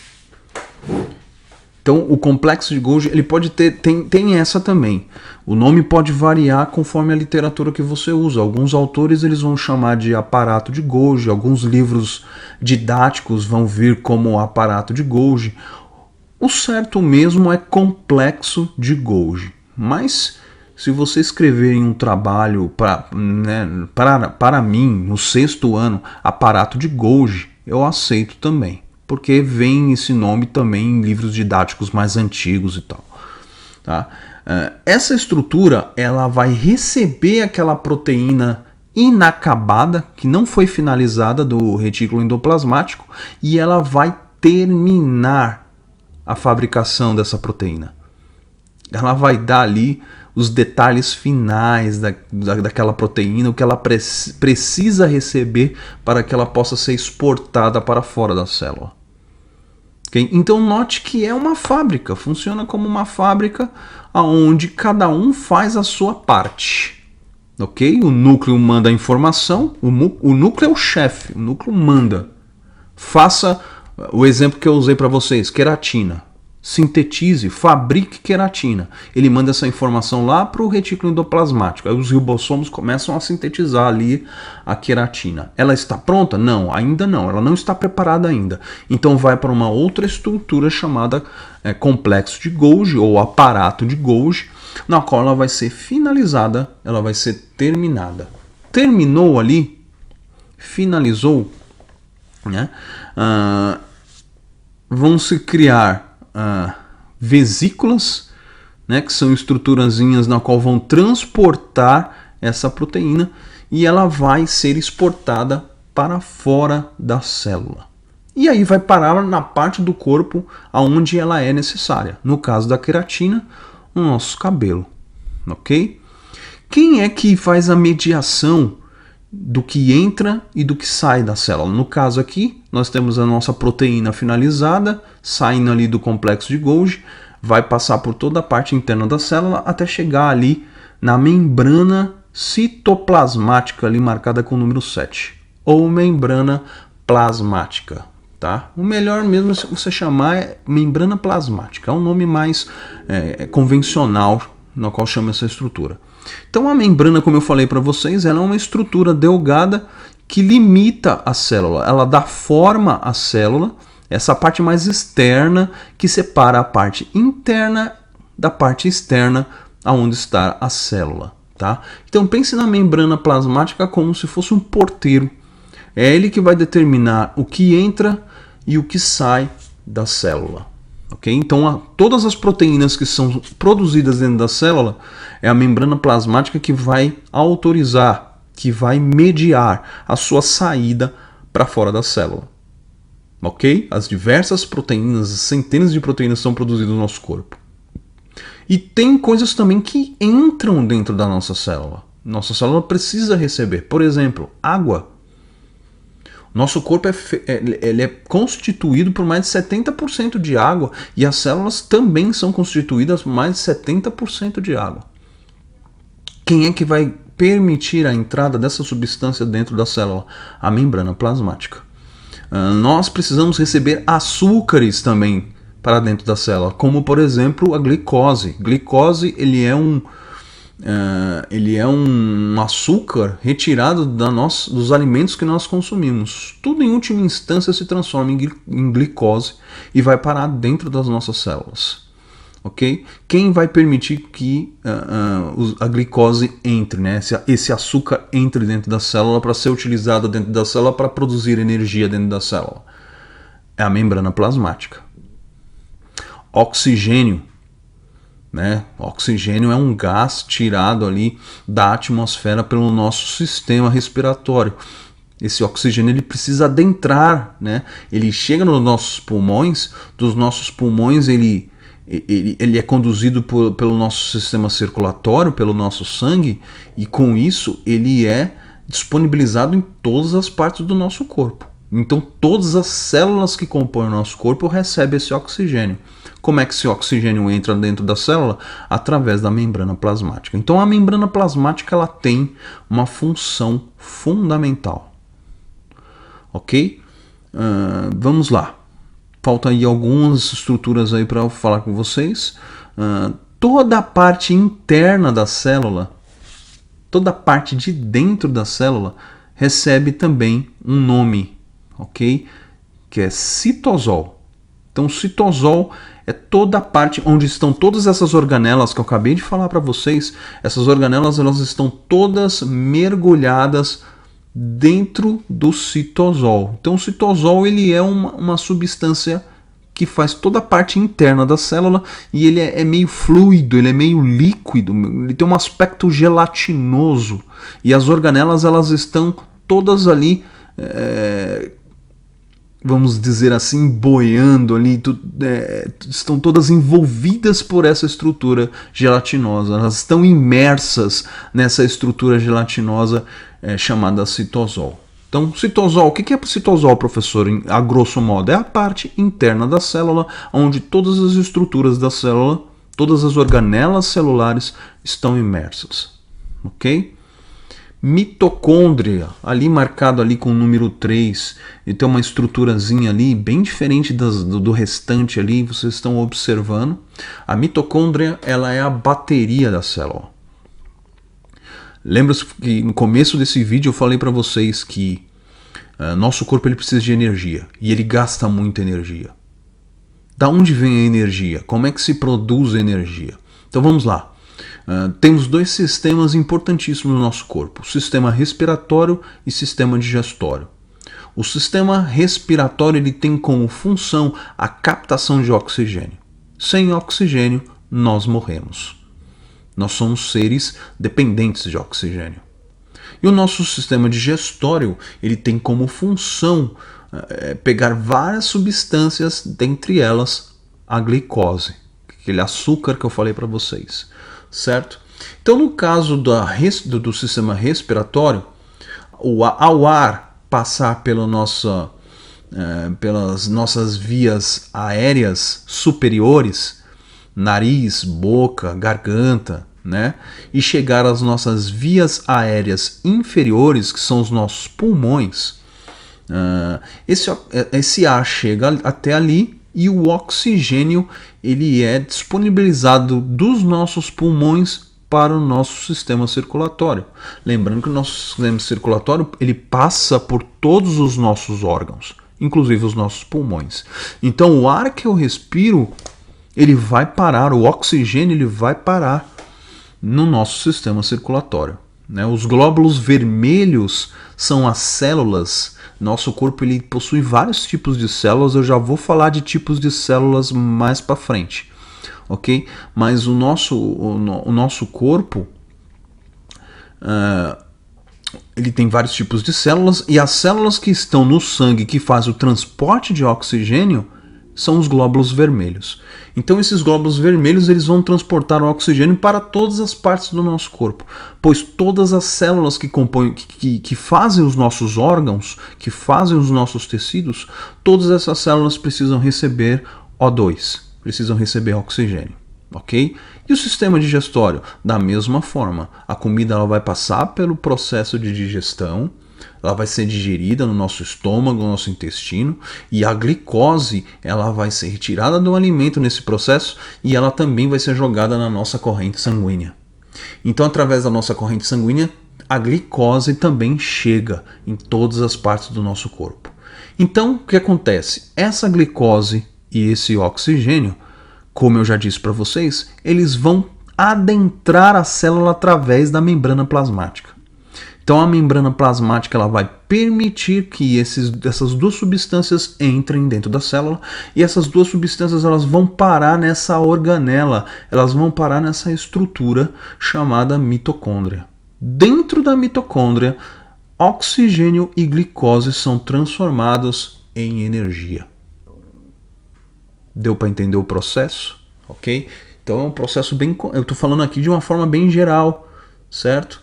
Então o complexo de Golgi ele pode ter, tem essa também. O nome pode variar conforme a literatura que você usa. Alguns autores eles vão chamar de aparato de Golgi, alguns livros didáticos vão vir como aparato de Golgi. O certo mesmo é complexo de Golgi. Mas se você escrever em um trabalho para mim, no 6º ano, aparato de Golgi, eu aceito também. Porque vem esse nome também em livros didáticos mais antigos e tal. Tá? Essa estrutura ela vai receber aquela proteína inacabada, que não foi finalizada do retículo endoplasmático, e ela vai terminar a fabricação dessa proteína. Ela vai dar ali os detalhes finais daquela proteína, o que ela precisa receber para que ela possa ser exportada para fora da célula. Okay? Então note que é uma fábrica, funciona como uma fábrica onde cada um faz a sua parte. Okay? O núcleo manda a informação, o núcleo é o chefe, o núcleo manda. Faça o exemplo que eu usei para vocês, queratina. Sintetize, fabrique queratina. Ele manda essa informação lá para o retículo endoplasmático. Aí os ribossomos começam a sintetizar ali a queratina. Ela está pronta? Não, ainda não. Ela não está preparada ainda. Então vai para uma outra estrutura chamada complexo de Golgi ou aparato de Golgi, na qual ela vai ser finalizada, ela vai ser terminada. Terminou ali, finalizou, né? Vão se criar vesículas, né, que são estruturazinhas na qual vão transportar essa proteína e ela vai ser exportada para fora da célula. E aí vai parar na parte do corpo onde ela é necessária. No caso da queratina, no nosso cabelo, ok? Quem é que faz a mediação do que entra e do que sai da célula? No caso aqui, nós temos a nossa proteína finalizada, saindo ali do complexo de Golgi, vai passar por toda a parte interna da célula até chegar ali na membrana citoplasmática, ali marcada com o número 7, ou membrana plasmática. Tá? O melhor mesmo se você chamar é membrana plasmática, é um nome mais convencional no qual chama essa estrutura. Então a membrana, como eu falei para vocês, ela é uma estrutura delgada que limita a célula, ela dá forma à célula, essa parte mais externa que separa a parte interna da parte externa aonde está a célula. Tá? Então pense na membrana plasmática como se fosse um porteiro. É ele que vai determinar o que entra e o que sai da célula. Okay? Então, todas as proteínas que são produzidas dentro da célula, é a membrana plasmática que vai autorizar, que vai mediar a sua saída para fora da célula. Ok? As diversas proteínas, as centenas de proteínas são produzidas no nosso corpo. E tem coisas também que entram dentro da nossa célula. Nossa célula precisa receber, por exemplo, água. Nosso corpo ele é constituído por mais de 70% de água e as células também são constituídas por mais de 70% de água. Quem é que vai permitir a entrada dessa substância dentro da célula? A membrana plasmática. Nós precisamos receber açúcares também para dentro da célula, como por exemplo a glicose. Glicose ele é um açúcar retirado dos alimentos que nós consumimos. Tudo em última instância se transforma em glicose e vai parar dentro das nossas células. Ok? Quem vai permitir que a glicose entre, né? Esse açúcar entre dentro da célula para ser utilizado dentro da célula para produzir energia dentro da célula? É a membrana plasmática. Oxigênio. Né? Oxigênio é um gás tirado ali da atmosfera pelo nosso sistema respiratório. Esse oxigênio ele precisa adentrar, né? Ele chega nos nossos pulmões, dos nossos pulmões ele é conduzido pelo nosso sistema circulatório, pelo nosso sangue, e com isso ele é disponibilizado em todas as partes do nosso corpo. Então todas as células que compõem o nosso corpo recebem esse oxigênio. Como é que esse oxigênio entra dentro da célula? Através da membrana plasmática. Então a membrana plasmática ela tem uma função fundamental. Ok? Vamos lá. Faltam aí algumas estruturas aí para eu falar com vocês. Toda a parte interna da célula, toda a parte de dentro da célula recebe também um nome, ok? Que é citosol. Então, o citosol é toda a parte onde estão todas essas organelas que eu acabei de falar para vocês. Essas organelas elas estão todas mergulhadas dentro do citosol. Então, o citosol ele é uma substância que faz toda a parte interna da célula e ele é meio fluido, ele é meio líquido, ele tem um aspecto gelatinoso. E as organelas elas estão todas ali vamos dizer assim, boiando ali, estão todas envolvidas por essa estrutura gelatinosa, elas estão imersas nessa estrutura gelatinosa chamada citosol. Então, citosol, o que é citosol, professor? A grosso modo, é a parte interna da célula, onde todas as estruturas da célula, todas as organelas celulares estão imersas, ok? Mitocôndria, ali marcado ali com o número 3, e tem uma estruturazinha ali bem diferente do restante ali, vocês estão observando. A mitocôndria ela é a bateria da célula. Lembra-se que no começo desse vídeo eu falei para vocês que nosso corpo ele precisa de energia e ele gasta muita energia. Da onde vem a energia? Como é que se produz a energia? Então vamos lá. Temos dois sistemas importantíssimos no nosso corpo, o sistema respiratório e sistema digestório. O sistema respiratório ele tem como função a captação de oxigênio. Sem oxigênio, nós morremos. Nós somos seres dependentes de oxigênio. E o nosso sistema digestório, ele tem como função pegar várias substâncias, dentre elas a glicose, aquele açúcar que eu falei para vocês, certo? Então, no caso do sistema respiratório, ao ar passar pelas nossas vias aéreas superiores, nariz, boca, garganta, né? E chegar às nossas vias aéreas inferiores, que são os nossos pulmões, esse ar chega até ali e o oxigênio ele é disponibilizado dos nossos pulmões para o nosso sistema circulatório. Lembrando que o nosso sistema circulatório ele passa por todos os nossos órgãos, inclusive os nossos pulmões. Então o ar que eu respiro, ele vai parar, o oxigênio ele vai parar no nosso sistema circulatório, né? Os glóbulos vermelhos são as células. Nosso corpo ele possui vários tipos de células, eu já vou falar de tipos de células mais para frente, ok? Mas o nosso corpo ele tem vários tipos de células, e as células que estão no sangue que fazem o transporte de oxigênio são os glóbulos vermelhos. Então esses glóbulos vermelhos eles vão transportar o oxigênio para todas as partes do nosso corpo, pois todas as células que compõem, que fazem os nossos órgãos, que fazem os nossos tecidos, todas essas células precisam receber O2, precisam receber oxigênio, ok? E o sistema digestório, da mesma forma, a comida ela vai passar pelo processo de digestão, ela vai ser digerida no nosso estômago, no nosso intestino, e a glicose ela vai ser retirada do alimento nesse processo e ela também vai ser jogada na nossa corrente sanguínea. Então, através da nossa corrente sanguínea, a glicose também chega em todas as partes do nosso corpo. Então, o que acontece? Essa glicose e esse oxigênio, como eu já disse para vocês, eles vão adentrar a célula através da membrana plasmática. Então a membrana plasmática ela vai permitir que essas duas substâncias entrem dentro da célula, e essas duas substâncias elas vão parar nessa organela, elas vão parar nessa estrutura chamada mitocôndria. Dentro da mitocôndria, oxigênio e glicose são transformados em energia. Deu para entender o processo? Ok? Então é um processo bem... Eu estou falando aqui de uma forma bem geral, certo?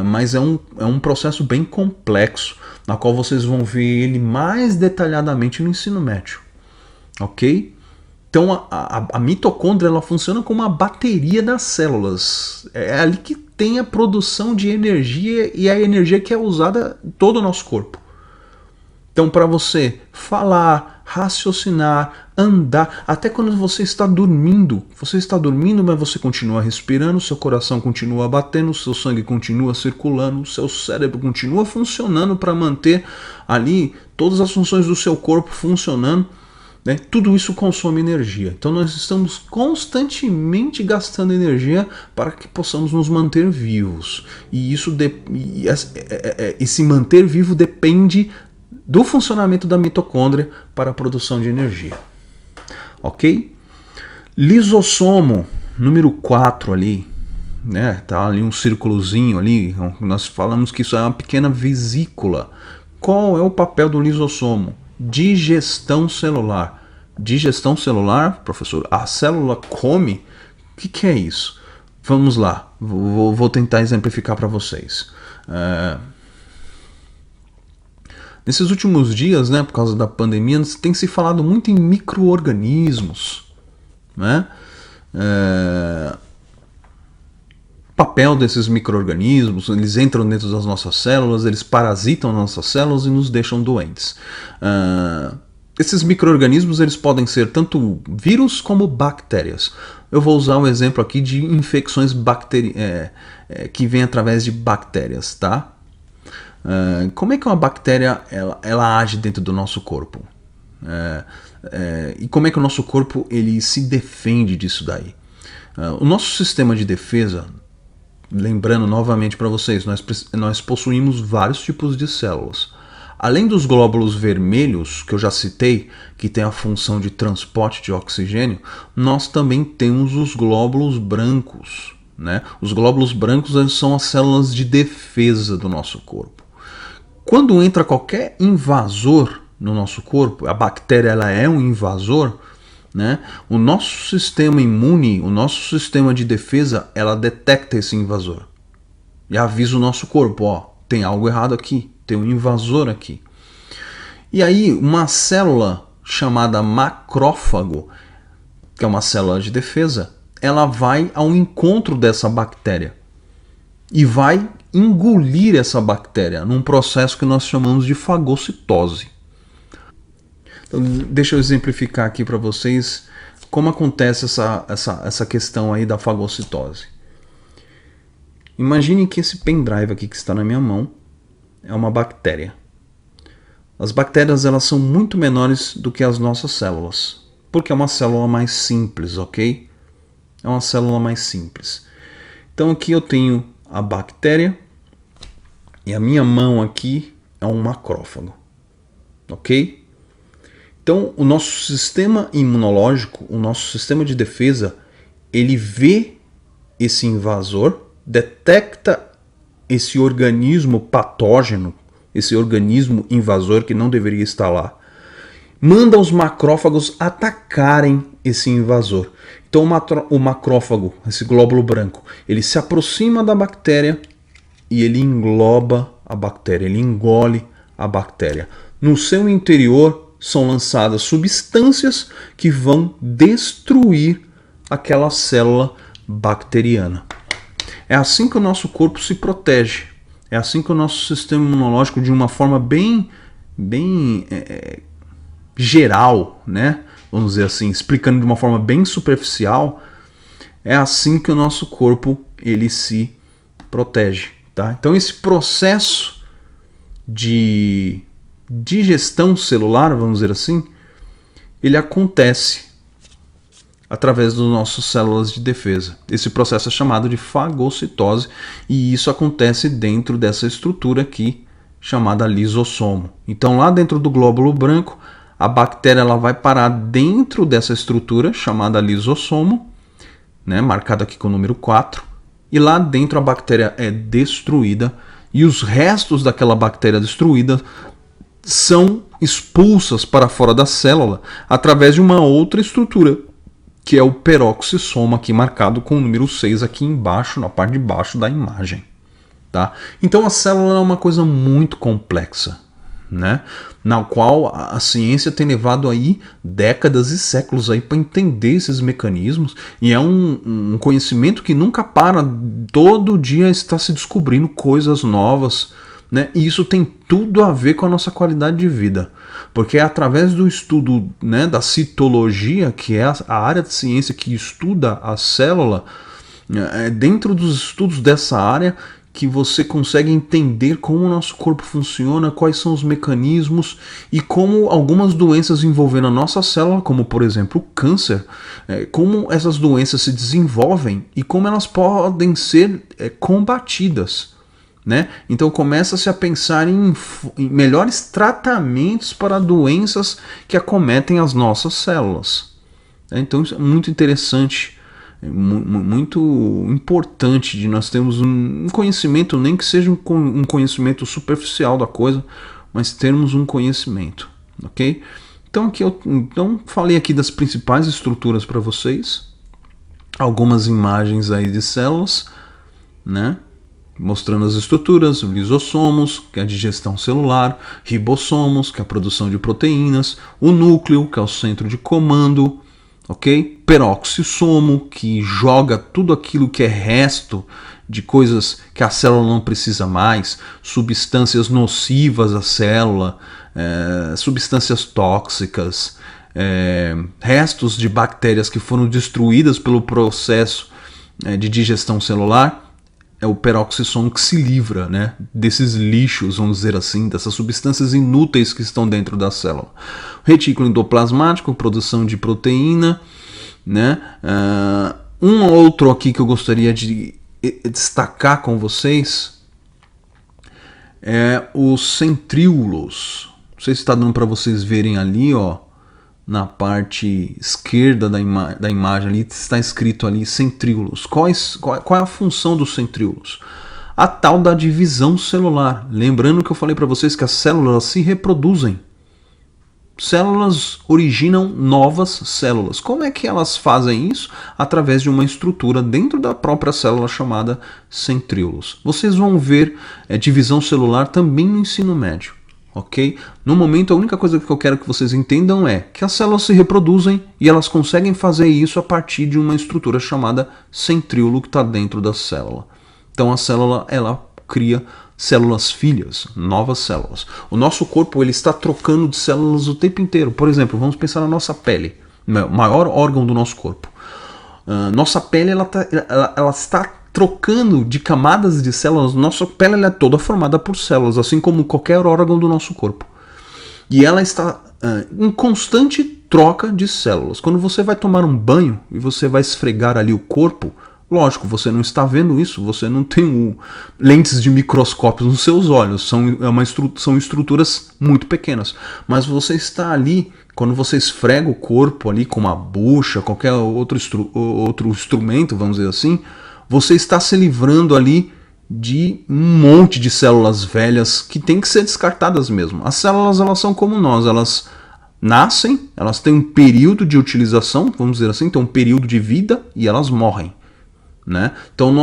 Mas é um processo bem complexo, na qual vocês vão ver ele mais detalhadamente no ensino médio, ok? Então a mitocôndria ela funciona como uma bateria das células, é ali que tem a produção de energia e a energia que é usada em todo o nosso corpo. Então, para você falar, raciocinar, andar, até quando você está dormindo, mas você continua respirando, seu coração continua batendo, seu sangue continua circulando, seu cérebro continua funcionando para manter ali todas as funções do seu corpo funcionando, né? Tudo isso consome energia. Então nós estamos constantemente gastando energia para que possamos nos manter vivos. E esse manter vivo depende do funcionamento da mitocôndria para a produção de energia. Ok? Lisossomo, número 4 ali, né? Tá ali um círculozinho ali, nós falamos que isso é uma pequena vesícula. Qual é o papel do lisossomo? Digestão celular. Digestão celular, professor, a célula come? O que é isso? Vamos lá, vou tentar exemplificar para vocês. Nesses últimos dias, né, por causa da pandemia, tem se falado muito em micro-organismos, né? O papel desses micro-organismos, eles entram dentro das nossas células, eles parasitam nossas células e nos deixam doentes. Esses micro-organismos eles podem ser tanto vírus como bactérias. Eu vou usar um exemplo aqui de infecções que vêm através de bactérias, tá? Como é que uma bactéria ela age dentro do nosso corpo? E como é que o nosso corpo ele se defende disso daí? O nosso sistema de defesa, lembrando novamente para vocês, nós possuímos vários tipos de células. Além dos glóbulos vermelhos, que eu já citei, que tem a função de transporte de oxigênio, nós também temos os glóbulos brancos, né? Os glóbulos brancos, eles são as células de defesa do nosso corpo. Quando entra qualquer invasor no nosso corpo, a bactéria ela é um invasor, né? O nosso sistema imune, o nosso sistema de defesa, ela detecta esse invasor e avisa o nosso corpo, ó, tem algo errado aqui, tem um invasor aqui. E aí uma célula chamada macrófago, que é uma célula de defesa, ela vai ao encontro dessa bactéria e vai engolir essa bactéria num processo que nós chamamos de fagocitose. Então, deixa eu exemplificar aqui para vocês como acontece essa questão aí da fagocitose. Imagine que esse pendrive aqui que está na minha mão é uma bactéria. As bactérias elas são muito menores do que as nossas células, porque é uma célula mais simples, ok? É uma célula mais simples. Então aqui eu tenho a bactéria e a minha mão aqui é um macrófago, ok? Então o nosso sistema imunológico, o nosso sistema de defesa, ele vê esse invasor, detecta esse organismo patógeno, esse organismo invasor que não deveria estar lá, manda os macrófagos atacarem esse invasor. Então o macrófago, esse glóbulo branco, ele se aproxima da bactéria e ele engloba a bactéria, ele engole a bactéria. No seu interior são lançadas substâncias que vão destruir aquela célula bacteriana. É assim que o nosso corpo se protege. É assim que o nosso sistema imunológico, de uma forma bem geral, né? Vamos dizer assim, explicando de uma forma bem superficial, é assim que o nosso corpo ele se protege, tá? Então esse processo de digestão celular, vamos dizer assim, ele acontece através das nossas células de defesa. Esse processo é chamado de fagocitose e isso acontece dentro dessa estrutura aqui chamada lisossomo. Então lá dentro do glóbulo branco, a bactéria ela vai parar dentro dessa estrutura chamada lisossomo, né, marcado aqui com o número 4, e lá dentro a bactéria é destruída e os restos daquela bactéria destruída são expulsas para fora da célula através de uma outra estrutura, que é o peroxissoma, aqui marcado com o número 6 aqui embaixo, na parte de baixo da imagem. Tá? Então a célula é uma coisa muito complexa, né? Na qual a ciência tem levado aí décadas e séculos aí para entender esses mecanismos, e é um conhecimento que nunca para, todo dia está se descobrindo coisas novas, né? E isso tem tudo a ver com a nossa qualidade de vida, porque é através do estudo, né, da citologia, que é a área de ciência que estuda a célula, dentro dos estudos dessa área que você consegue entender como o nosso corpo funciona, quais são os mecanismos e como algumas doenças envolvendo a nossa célula, como por exemplo o câncer, como essas doenças se desenvolvem e como elas podem ser combatidas, né? Então começa-se a pensar em melhores tratamentos para doenças que acometem as nossas células. Então isso é muito interessante, muito importante de nós termos um conhecimento, nem que seja um conhecimento superficial da coisa, mas termos um conhecimento, ok? Então aqui eu falei aqui das principais estruturas para vocês, algumas imagens aí de células, né? Mostrando as estruturas, lisossomos, que é a digestão celular, ribossomos, que é a produção de proteínas, o núcleo, que é o centro de comando, ok? Peroxissomo, que joga tudo aquilo que é resto de coisas que a célula não precisa mais, substâncias nocivas à célula, substâncias tóxicas, restos de bactérias que foram destruídas pelo processo de digestão celular. É o peroxissomo que se livra, né, desses lixos, vamos dizer assim, dessas substâncias inúteis que estão dentro da célula. O retículo endoplasmático, produção de proteína, né? Um outro aqui que eu gostaria de destacar com vocês é os centríolos. Não sei se está dando para vocês verem ali, ó, na parte esquerda da imagem ali está escrito ali centríolos. Qual é a função dos centríolos? A tal da divisão celular. Lembrando que eu falei para vocês que as células se reproduzem. Células originam novas células. Como é que elas fazem isso? Através de uma estrutura dentro da própria célula chamada centríolos. Vocês vão ver divisão celular também no ensino médio. Ok? No momento, a única coisa que eu quero que vocês entendam é que as células se reproduzem e elas conseguem fazer isso a partir de uma estrutura chamada centríolo que está dentro da célula. Então a célula ela cria células filhas, novas células. O nosso corpo ele está trocando de células o tempo inteiro. Por exemplo, vamos pensar na nossa pele, o maior órgão do nosso corpo. Nossa pele ela está trocando de camadas de células. Nossa pele ela é toda formada por células, assim como qualquer órgão do nosso corpo. E ela está em constante troca de células. Quando você vai tomar um banho e você vai esfregar ali o corpo, lógico, você não está vendo isso, você não tem lentes de microscópio nos seus olhos, são estruturas muito pequenas. Mas você está ali, quando você esfrega o corpo ali com uma bucha, qualquer outro instrumento, vamos dizer assim, você está se livrando ali de um monte de células velhas que tem que ser descartadas mesmo. As células elas são como nós, elas nascem, elas têm um período de utilização, vamos dizer assim, tem um período de vida e elas morrem. Né? Então,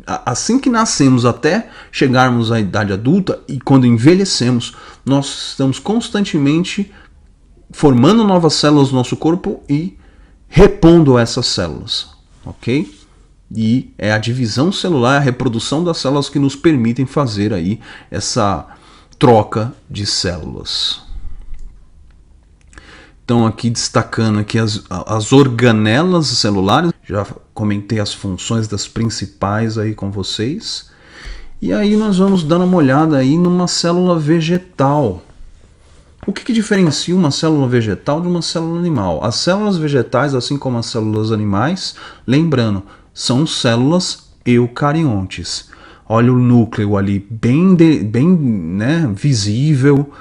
assim que nascemos até chegarmos à idade adulta e quando envelhecemos, nós estamos constantemente formando novas células no nosso corpo e repondo essas células, ok? E é a divisão celular, a reprodução das células que nos permitem fazer aí essa troca de células. Então aqui destacando aqui as organelas celulares, já comentei as funções das principais aí com vocês. E aí nós vamos dar uma olhada aí numa célula vegetal. O que diferencia uma célula vegetal de uma célula animal? As células vegetais, assim como as células animais, lembrando, são células eucariontes. Olha o núcleo ali bem visível,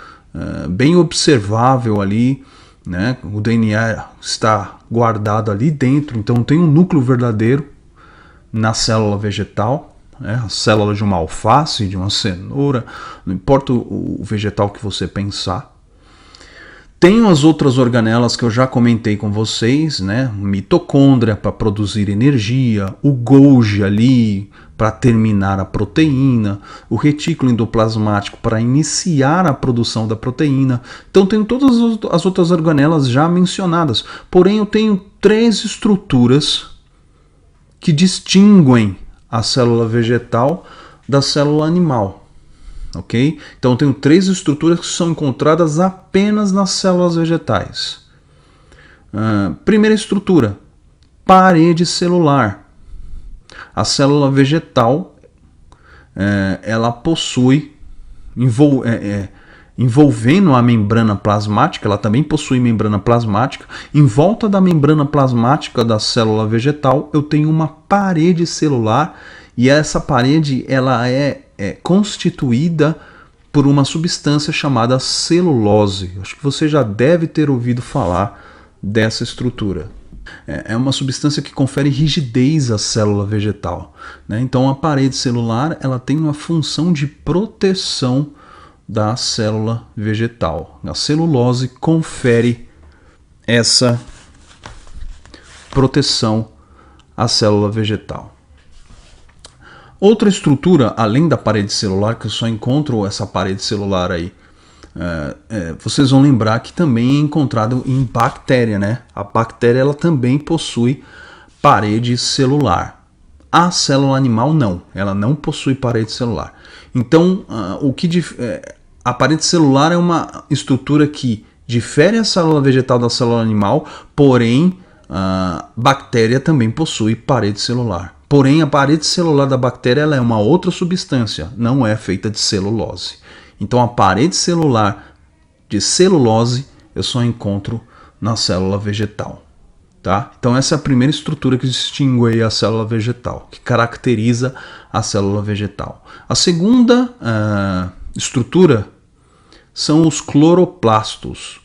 bem observável ali. Né? O DNA está guardado ali dentro, então tem um núcleo verdadeiro na célula vegetal, né? A célula de uma alface, de uma cenoura, não importa o vegetal que você pensar. Tem as outras organelas que eu já comentei com vocês, né? Mitocôndria para produzir energia, o Golgi ali para terminar a proteína, o retículo endoplasmático para iniciar a produção da proteína. Então tem todas as outras organelas já mencionadas, porém eu tenho 3 estruturas que distinguem a célula vegetal da célula animal. Okay? Então eu tenho 3 estruturas que são encontradas apenas nas células vegetais. Primeira estrutura, parede celular. A célula vegetal ela possui, envolvendo a membrana plasmática, ela também possui membrana plasmática. Em volta da membrana plasmática da célula vegetal eu tenho uma parede celular e essa parede ela é constituída por uma substância chamada celulose. Acho que você já deve ter ouvido falar dessa estrutura. É uma substância que confere rigidez à célula vegetal, né? Então a parede celular ela tem uma função de proteção da célula vegetal. A celulose confere essa proteção à célula vegetal. Outra estrutura, além da parede celular, que eu só encontro essa parede celular aí, vocês vão lembrar que também é encontrado em bactéria, né? A bactéria ela também possui parede celular. A célula animal não, ela não possui parede celular. Então, a parede celular é uma estrutura que difere a célula vegetal da célula animal, porém a bactéria também possui parede celular. Porém, a parede celular da bactéria ela é uma outra substância, não é feita de celulose. Então, a parede celular de celulose eu só encontro na célula vegetal. Tá? Então, essa é a primeira estrutura que distingue a célula vegetal, que caracteriza a célula vegetal. A segunda estrutura são os cloroplastos.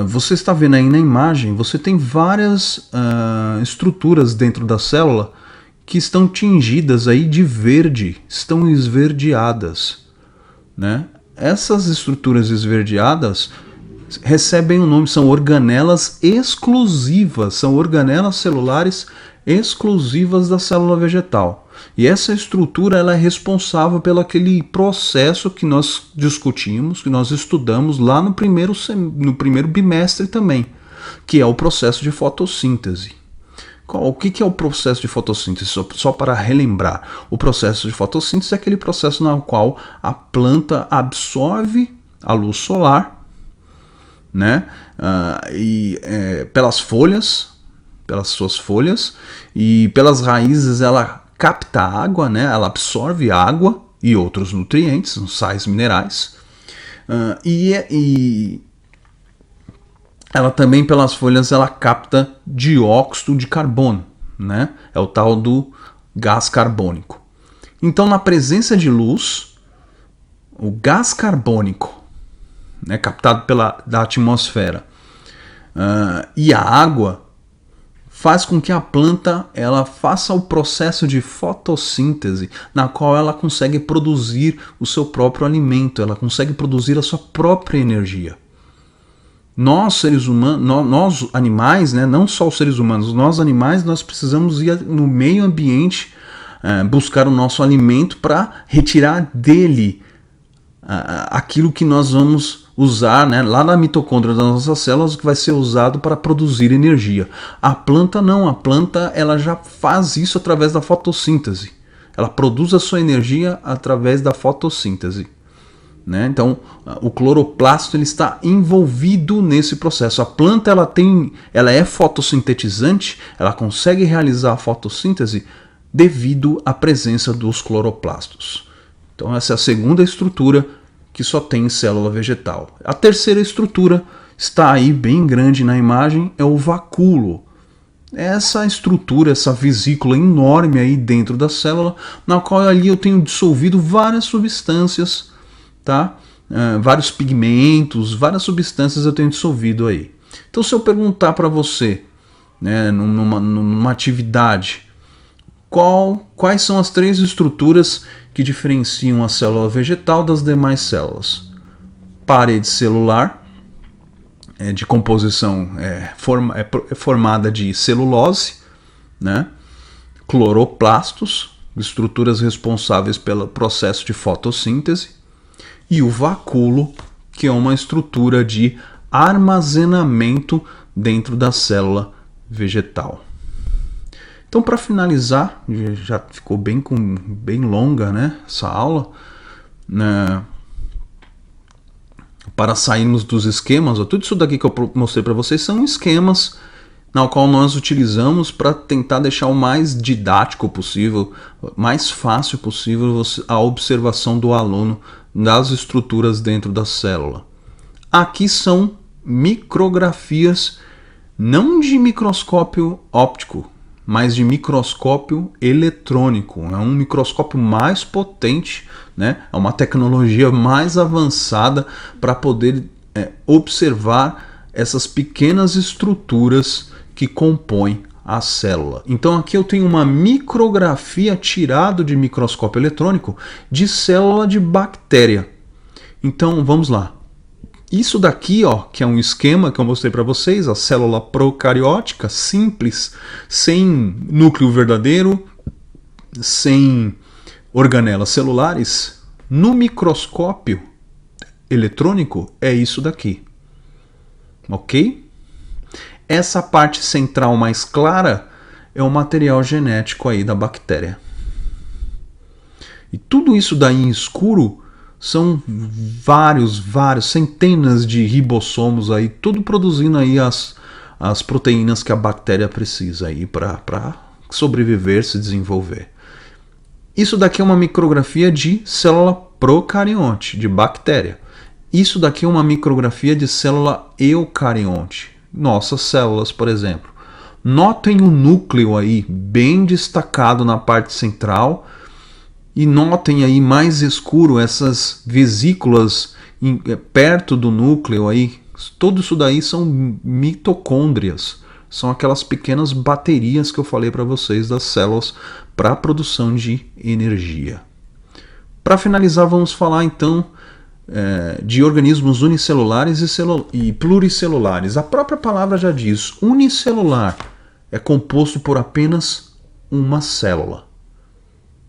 Você está vendo aí na imagem, você tem várias estruturas dentro da célula que estão tingidas aí de verde, estão esverdeadas, né? Essas estruturas esverdeadas recebem o nome, são organelas exclusivas, são organelas celulares exclusivas da célula vegetal. E essa estrutura ela é responsável pelo aquele processo que nós discutimos, que nós estudamos lá no primeiro bimestre também, que é o processo de fotossíntese. O que é o processo de fotossíntese? Só para relembrar, o processo de fotossíntese é aquele processo no qual a planta absorve a luz solar, né? Pelas folhas, pelas suas folhas, e pelas raízes ela capta água, né? Ela absorve água e outros nutrientes, sais minerais, ela também pelas folhas ela capta dióxido de carbono, né? É o tal do gás carbônico. Então, na presença de luz, o gás carbônico, né, captado da atmosfera, e a água faz com que a planta ela faça o processo de fotossíntese, na qual ela consegue produzir o seu próprio alimento, ela consegue produzir a sua própria energia. Nós, seres humanos, nós animais, né, não só os seres humanos, nós animais, nós precisamos ir no meio ambiente buscar o nosso alimento para retirar dele aquilo que nós vamos usar, né, lá na mitocôndria das nossas células, que vai ser usado para produzir energia. A planta não, a planta ela já faz isso através da fotossíntese. Ela produz a sua energia através da fotossíntese. Né? Então, o cloroplasto ele está envolvido nesse processo. A planta ela é fotossintetizante, ela consegue realizar a fotossíntese devido à presença dos cloroplastos. Então, essa é a segunda estrutura que só tem em célula vegetal. A terceira estrutura está aí bem grande na imagem, é o vacúolo. Essa estrutura, essa vesícula enorme aí dentro da célula, na qual ali eu tenho dissolvido várias substâncias, tá? Vários pigmentos, várias substâncias eu tenho dissolvido aí. Então, se eu perguntar para você, né, numa atividade, quais são as três estruturas que diferenciam a célula vegetal das demais células? Parede celular, de composição formada de celulose, né? Cloroplastos, estruturas responsáveis pelo processo de fotossíntese, e o vacúolo, que é uma estrutura de armazenamento dentro da célula vegetal. Então, para finalizar, já ficou bem longa, né, essa aula, né, para sairmos dos esquemas, tudo isso daqui que eu mostrei para vocês são esquemas na qual nós utilizamos para tentar deixar o mais didático possível, mais fácil possível a observação do aluno das estruturas dentro da célula. Aqui são micrografias não de microscópio óptico, mas de microscópio eletrônico. É um microscópio mais potente, né? É uma tecnologia mais avançada para poder observar essas pequenas estruturas que compõem a célula. Então aqui eu tenho uma micrografia tirada de microscópio eletrônico de célula de bactéria. Então vamos lá. Isso daqui, ó, que é um esquema que eu mostrei para vocês, a célula procariótica simples, sem núcleo verdadeiro, sem organelas celulares, no microscópio eletrônico é isso daqui. Ok? Essa parte central mais clara é o material genético aí da bactéria. E tudo isso daí em escuro são vários, centenas de ribossomos aí, tudo produzindo aí as proteínas que a bactéria precisa aí para sobreviver, se desenvolver. Isso daqui é uma micrografia de célula procarionte, de bactéria. Isso daqui é uma micrografia de célula eucarionte, nossas células, por exemplo. Notem o núcleo aí bem destacado na parte central. E notem aí mais escuro essas vesículas perto do núcleo aí, células. Tudo isso daí são mitocôndrias. São aquelas pequenas baterias que eu falei para vocês das células para a produção de energia. Para finalizar, vamos falar então de organismos unicelulares e pluricelulares. A própria palavra já diz, unicelular é composto por apenas uma célula.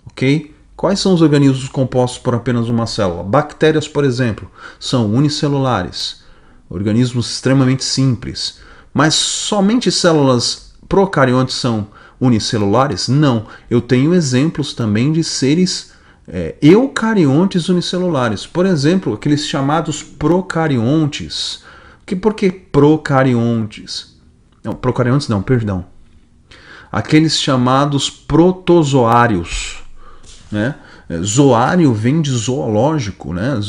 Ok? Quais são os organismos compostos por apenas uma célula? Bactérias, por exemplo, são unicelulares, organismos extremamente simples. Mas somente células procariontes são unicelulares? Não. Eu tenho exemplos também de seres eucariontes unicelulares. Por exemplo, aqueles chamados procariontes. Por que procariontes? Não, procariontes não, perdão. Aqueles chamados protozoários, né? Zoário vem de zoológico, né?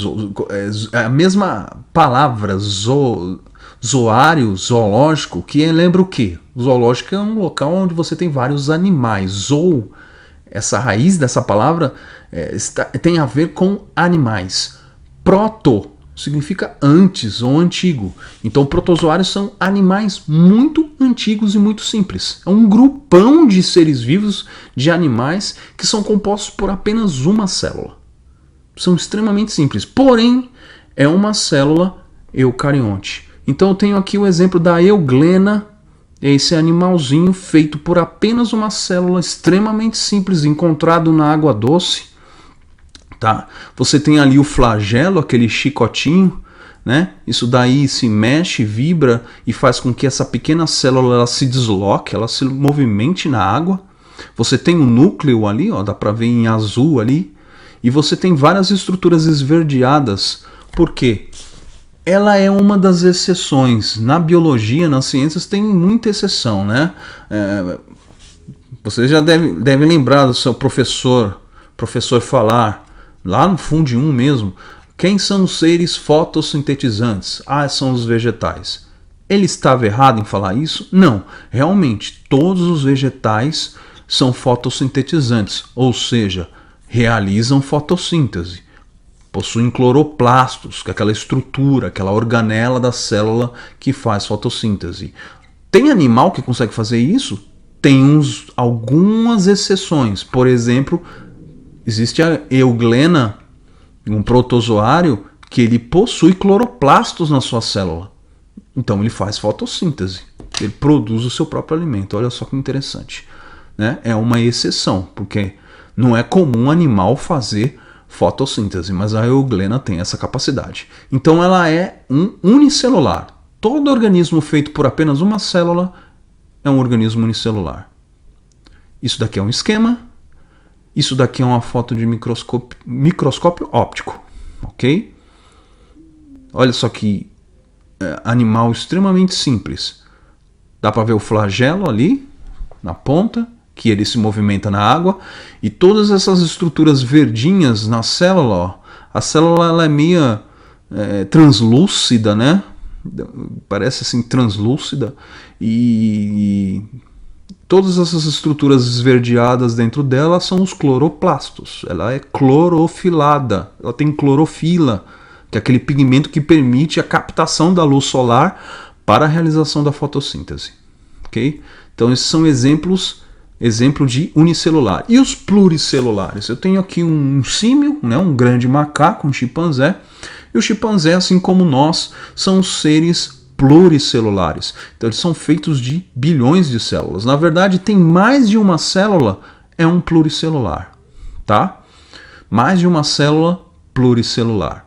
É a mesma palavra, zoário, zoológico, que lembra o quê? Zoológico é um local onde você tem vários animais. Zoo, essa raiz dessa palavra tem a ver com animais. Proto significa antes ou antigo. Então, protozoários são animais muito antigos e muito simples. É um grupão de seres vivos, de animais, que são compostos por apenas uma célula. São extremamente simples, porém, é uma célula eucarionte. Então, eu tenho aqui o exemplo da euglena, esse animalzinho feito por apenas uma célula, extremamente simples, encontrado na água doce. Tá? Você tem ali o flagelo, aquele chicotinho, né? Isso daí se mexe, vibra e faz com que essa pequena célula ela se desloque, ela se movimente na água. Você tem o núcleo ali, ó, dá para ver em azul ali. E você tem várias estruturas esverdeadas. Por quê? Ela é uma das exceções. Na biologia, nas ciências, tem muita exceção, né? Você já deve lembrar do seu professor falar, lá no Fundo 1 mesmo, quem são os seres fotossintetizantes? São os vegetais. Ele estava errado em falar isso? Não. Realmente, todos os vegetais são fotossintetizantes, ou seja, realizam fotossíntese. Possuem cloroplastos, que é aquela estrutura, aquela organela da célula que faz fotossíntese. Tem animal que consegue fazer isso? Tem algumas exceções. Por exemplo, existe a euglena, um protozoário, que ele possui cloroplastos na sua célula. Então ele faz fotossíntese. Ele produz o seu próprio alimento. Olha só que interessante, né? É uma exceção, porque não é comum um animal fazer fotossíntese, mas a euglena tem essa capacidade. Então ela é um unicelular. Todo organismo feito por apenas uma célula é um organismo unicelular. Isso daqui é um esquema. Isso daqui é uma foto de microscópio óptico, ok? Olha só que animal extremamente simples. Dá para ver o flagelo ali, na ponta, que ele se movimenta na água. E todas essas estruturas verdinhas na célula, ó, a célula ela é meio translúcida, né? Parece assim, translúcida. E todas essas estruturas esverdeadas dentro dela são os cloroplastos. Ela é clorofilada, ela tem clorofila, que é aquele pigmento que permite a captação da luz solar para a realização da fotossíntese. Okay? Então esses são exemplo de unicelular. E os pluricelulares? Eu tenho aqui um símio, né, um grande macaco, um chimpanzé. E o chimpanzé, assim como nós, são seres pluricelulares. Então eles são feitos de bilhões de células. Na verdade, tem mais de uma célula, é um pluricelular, tá? Mais de uma célula pluricelular.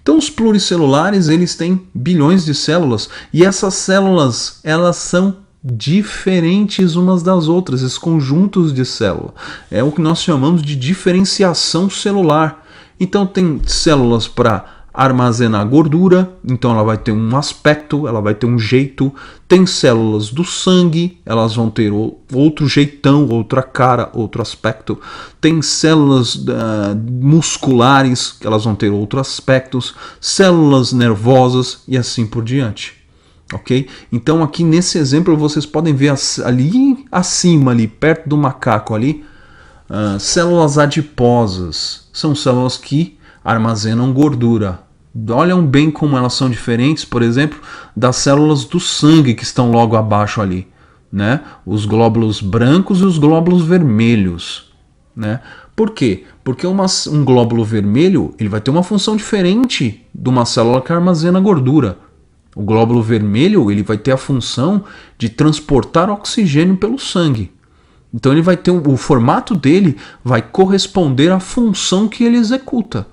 Então os pluricelulares, eles têm bilhões de células e essas células, elas são diferentes umas das outras, esses conjuntos de célula. É o que nós chamamos de diferenciação celular. Então tem células para armazenar gordura, então ela vai ter um aspecto, ela vai ter um jeito. Tem células do sangue, elas vão ter outro jeitão, outra cara, outro aspecto. Tem células musculares, elas vão ter outros aspectos. Células nervosas e assim por diante. Ok? Então aqui nesse exemplo vocês podem ver ali acima, ali perto do macaco ali, células adiposas. São células que armazenam gordura. Olham bem como elas são diferentes, por exemplo, das células do sangue que estão logo abaixo ali, né? Os glóbulos brancos e os glóbulos vermelhos, né? Por quê? Porque um glóbulo vermelho ele vai ter uma função diferente de uma célula que armazena gordura. O glóbulo vermelho ele vai ter a função de transportar oxigênio pelo sangue. Então ele vai ter o formato dele vai corresponder à função que ele executa.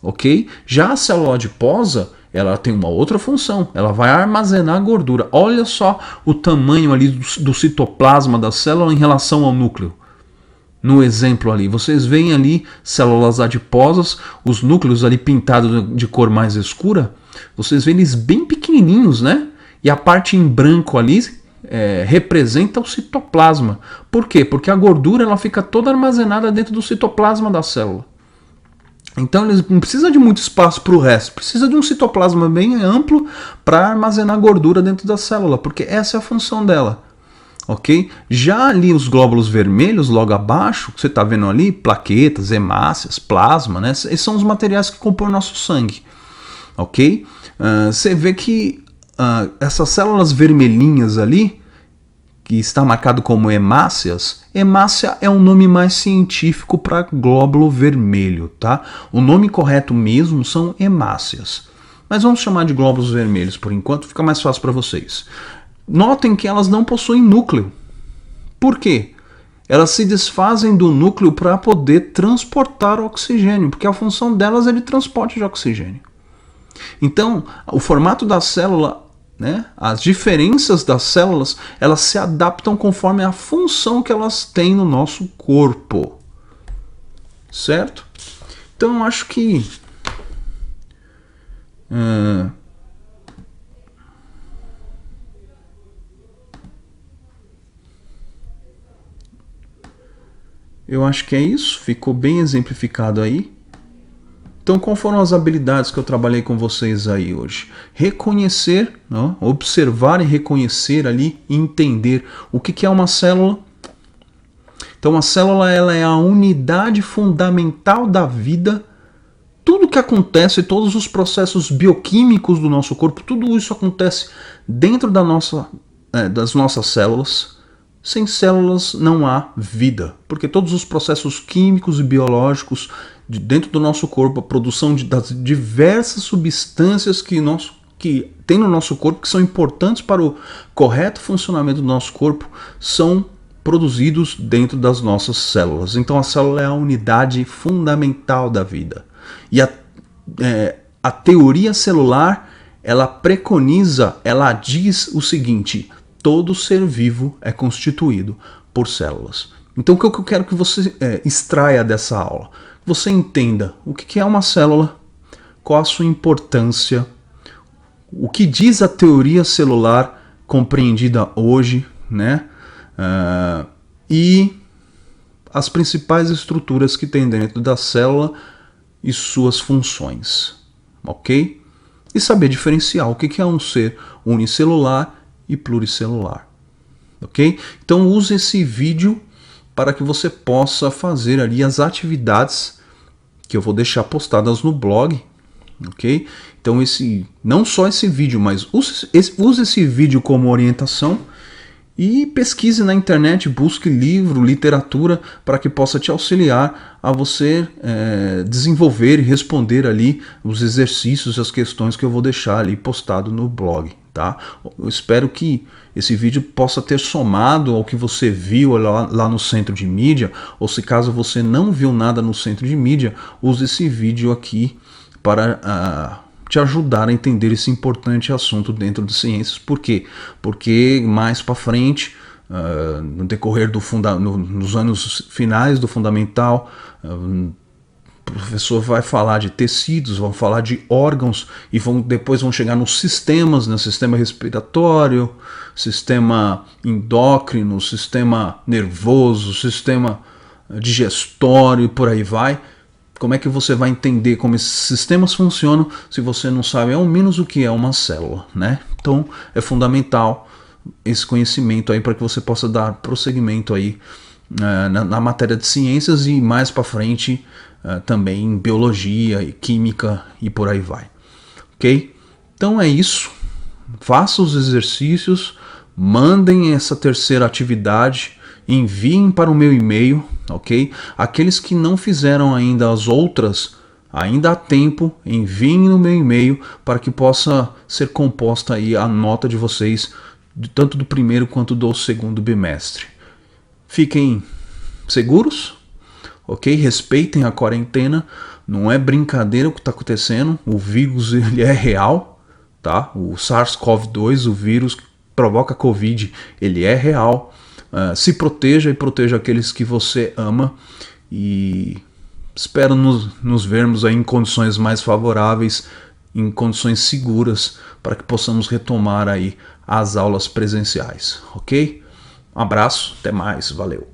Ok? Já a célula adiposa, ela tem uma outra função, ela vai armazenar gordura. Olha só o tamanho ali do citoplasma da célula em relação ao núcleo. No exemplo ali, vocês veem ali células adiposas, os núcleos ali pintados de cor mais escura, vocês veem eles bem pequenininhos, né? E a parte em branco ali representa o citoplasma. Por quê? Porque a gordura ela fica toda armazenada dentro do citoplasma da célula. Então eles não precisam de muito espaço para o resto, precisa de um citoplasma bem amplo para armazenar gordura dentro da célula, porque essa é a função dela. Ok? Já ali os glóbulos vermelhos, logo abaixo, que você está vendo ali, plaquetas, hemácias, plasma, né? Esses são os materiais que compõem o nosso sangue. Ok? Você vê que essas células vermelhinhas ali, que está marcado como hemácias, hemácia é um nome mais científico para glóbulo vermelho, tá? O nome correto mesmo são hemácias. Mas vamos chamar de glóbulos vermelhos por enquanto, fica mais fácil para vocês. Notem que elas não possuem núcleo. Por quê? Elas se desfazem do núcleo para poder transportar oxigênio, porque a função delas é de transporte de oxigênio. Então, o formato da célula, né, as diferenças das células, elas se adaptam conforme a função que elas têm no nosso corpo. Certo? Então, eu acho que é isso, ficou bem exemplificado aí. Então, quais foram as habilidades que eu trabalhei com vocês aí hoje? Reconhecer, não? Observar e reconhecer ali e entender o que é uma célula. Então, a célula ela é a unidade fundamental da vida. Tudo que acontece, todos os processos bioquímicos do nosso corpo, tudo isso acontece dentro das nossas células. Sem células não há vida, porque todos os processos químicos e biológicos dentro do nosso corpo, a produção das diversas substâncias que tem no nosso corpo, que são importantes para o correto funcionamento do nosso corpo, são produzidos dentro das nossas células. Então a célula é a unidade fundamental da vida. E a teoria celular, ela preconiza, ela diz o seguinte: todo ser vivo é constituído por células. Então o que eu quero que você extraia dessa aula? Você entenda o que é uma célula, qual a sua importância, o que diz a teoria celular compreendida hoje, né? E as principais estruturas que tem dentro da célula e suas funções, ok? E saber diferenciar o que é um ser unicelular e pluricelular, ok? Então use esse vídeo para que você possa fazer ali as atividades que eu vou deixar postadas no blog, ok? Então não só esse vídeo, mas use esse vídeo como orientação e pesquise na internet, busque livro, literatura para que possa te auxiliar a você desenvolver e responder ali os exercícios, as questões que eu vou deixar ali postado no blog. Tá? Eu espero que esse vídeo possa ter somado ao que você viu lá no centro de mídia, ou se caso você não viu nada no centro de mídia, use esse vídeo aqui para te ajudar a entender esse importante assunto dentro de ciências. Por quê? Porque mais para frente, no decorrer nos anos finais do fundamental, o professor vai falar de tecidos, vão falar de órgãos e depois vão chegar nos sistemas, né? Sistema respiratório, sistema endócrino, sistema nervoso, sistema digestório e por aí vai. Como é que você vai entender como esses sistemas funcionam se você não sabe ao menos o que é uma célula, né? Então é fundamental esse conhecimento aí para que você possa dar prosseguimento aí na matéria de ciências e mais para frente também em biologia e química e por aí vai. ok? Então é isso, faça os exercícios, mandem essa terceira atividade, enviem para o meu e-mail, ok? Aqueles que não fizeram ainda as outras, ainda há tempo, enviem no meu e-mail para que possa ser composta aí a nota de vocês, tanto do primeiro quanto do segundo bimestre. Fiquem seguros, ok? Respeitem a quarentena, não é brincadeira o que está acontecendo, o vírus ele é real, tá? O SARS-CoV-2, o vírus que provoca Covid, ele é real. Se proteja e proteja aqueles que você ama e espero nos vermos aí em condições mais favoráveis, em condições seguras, para que possamos retomar aí as aulas presenciais, ok? Um abraço, até mais, valeu!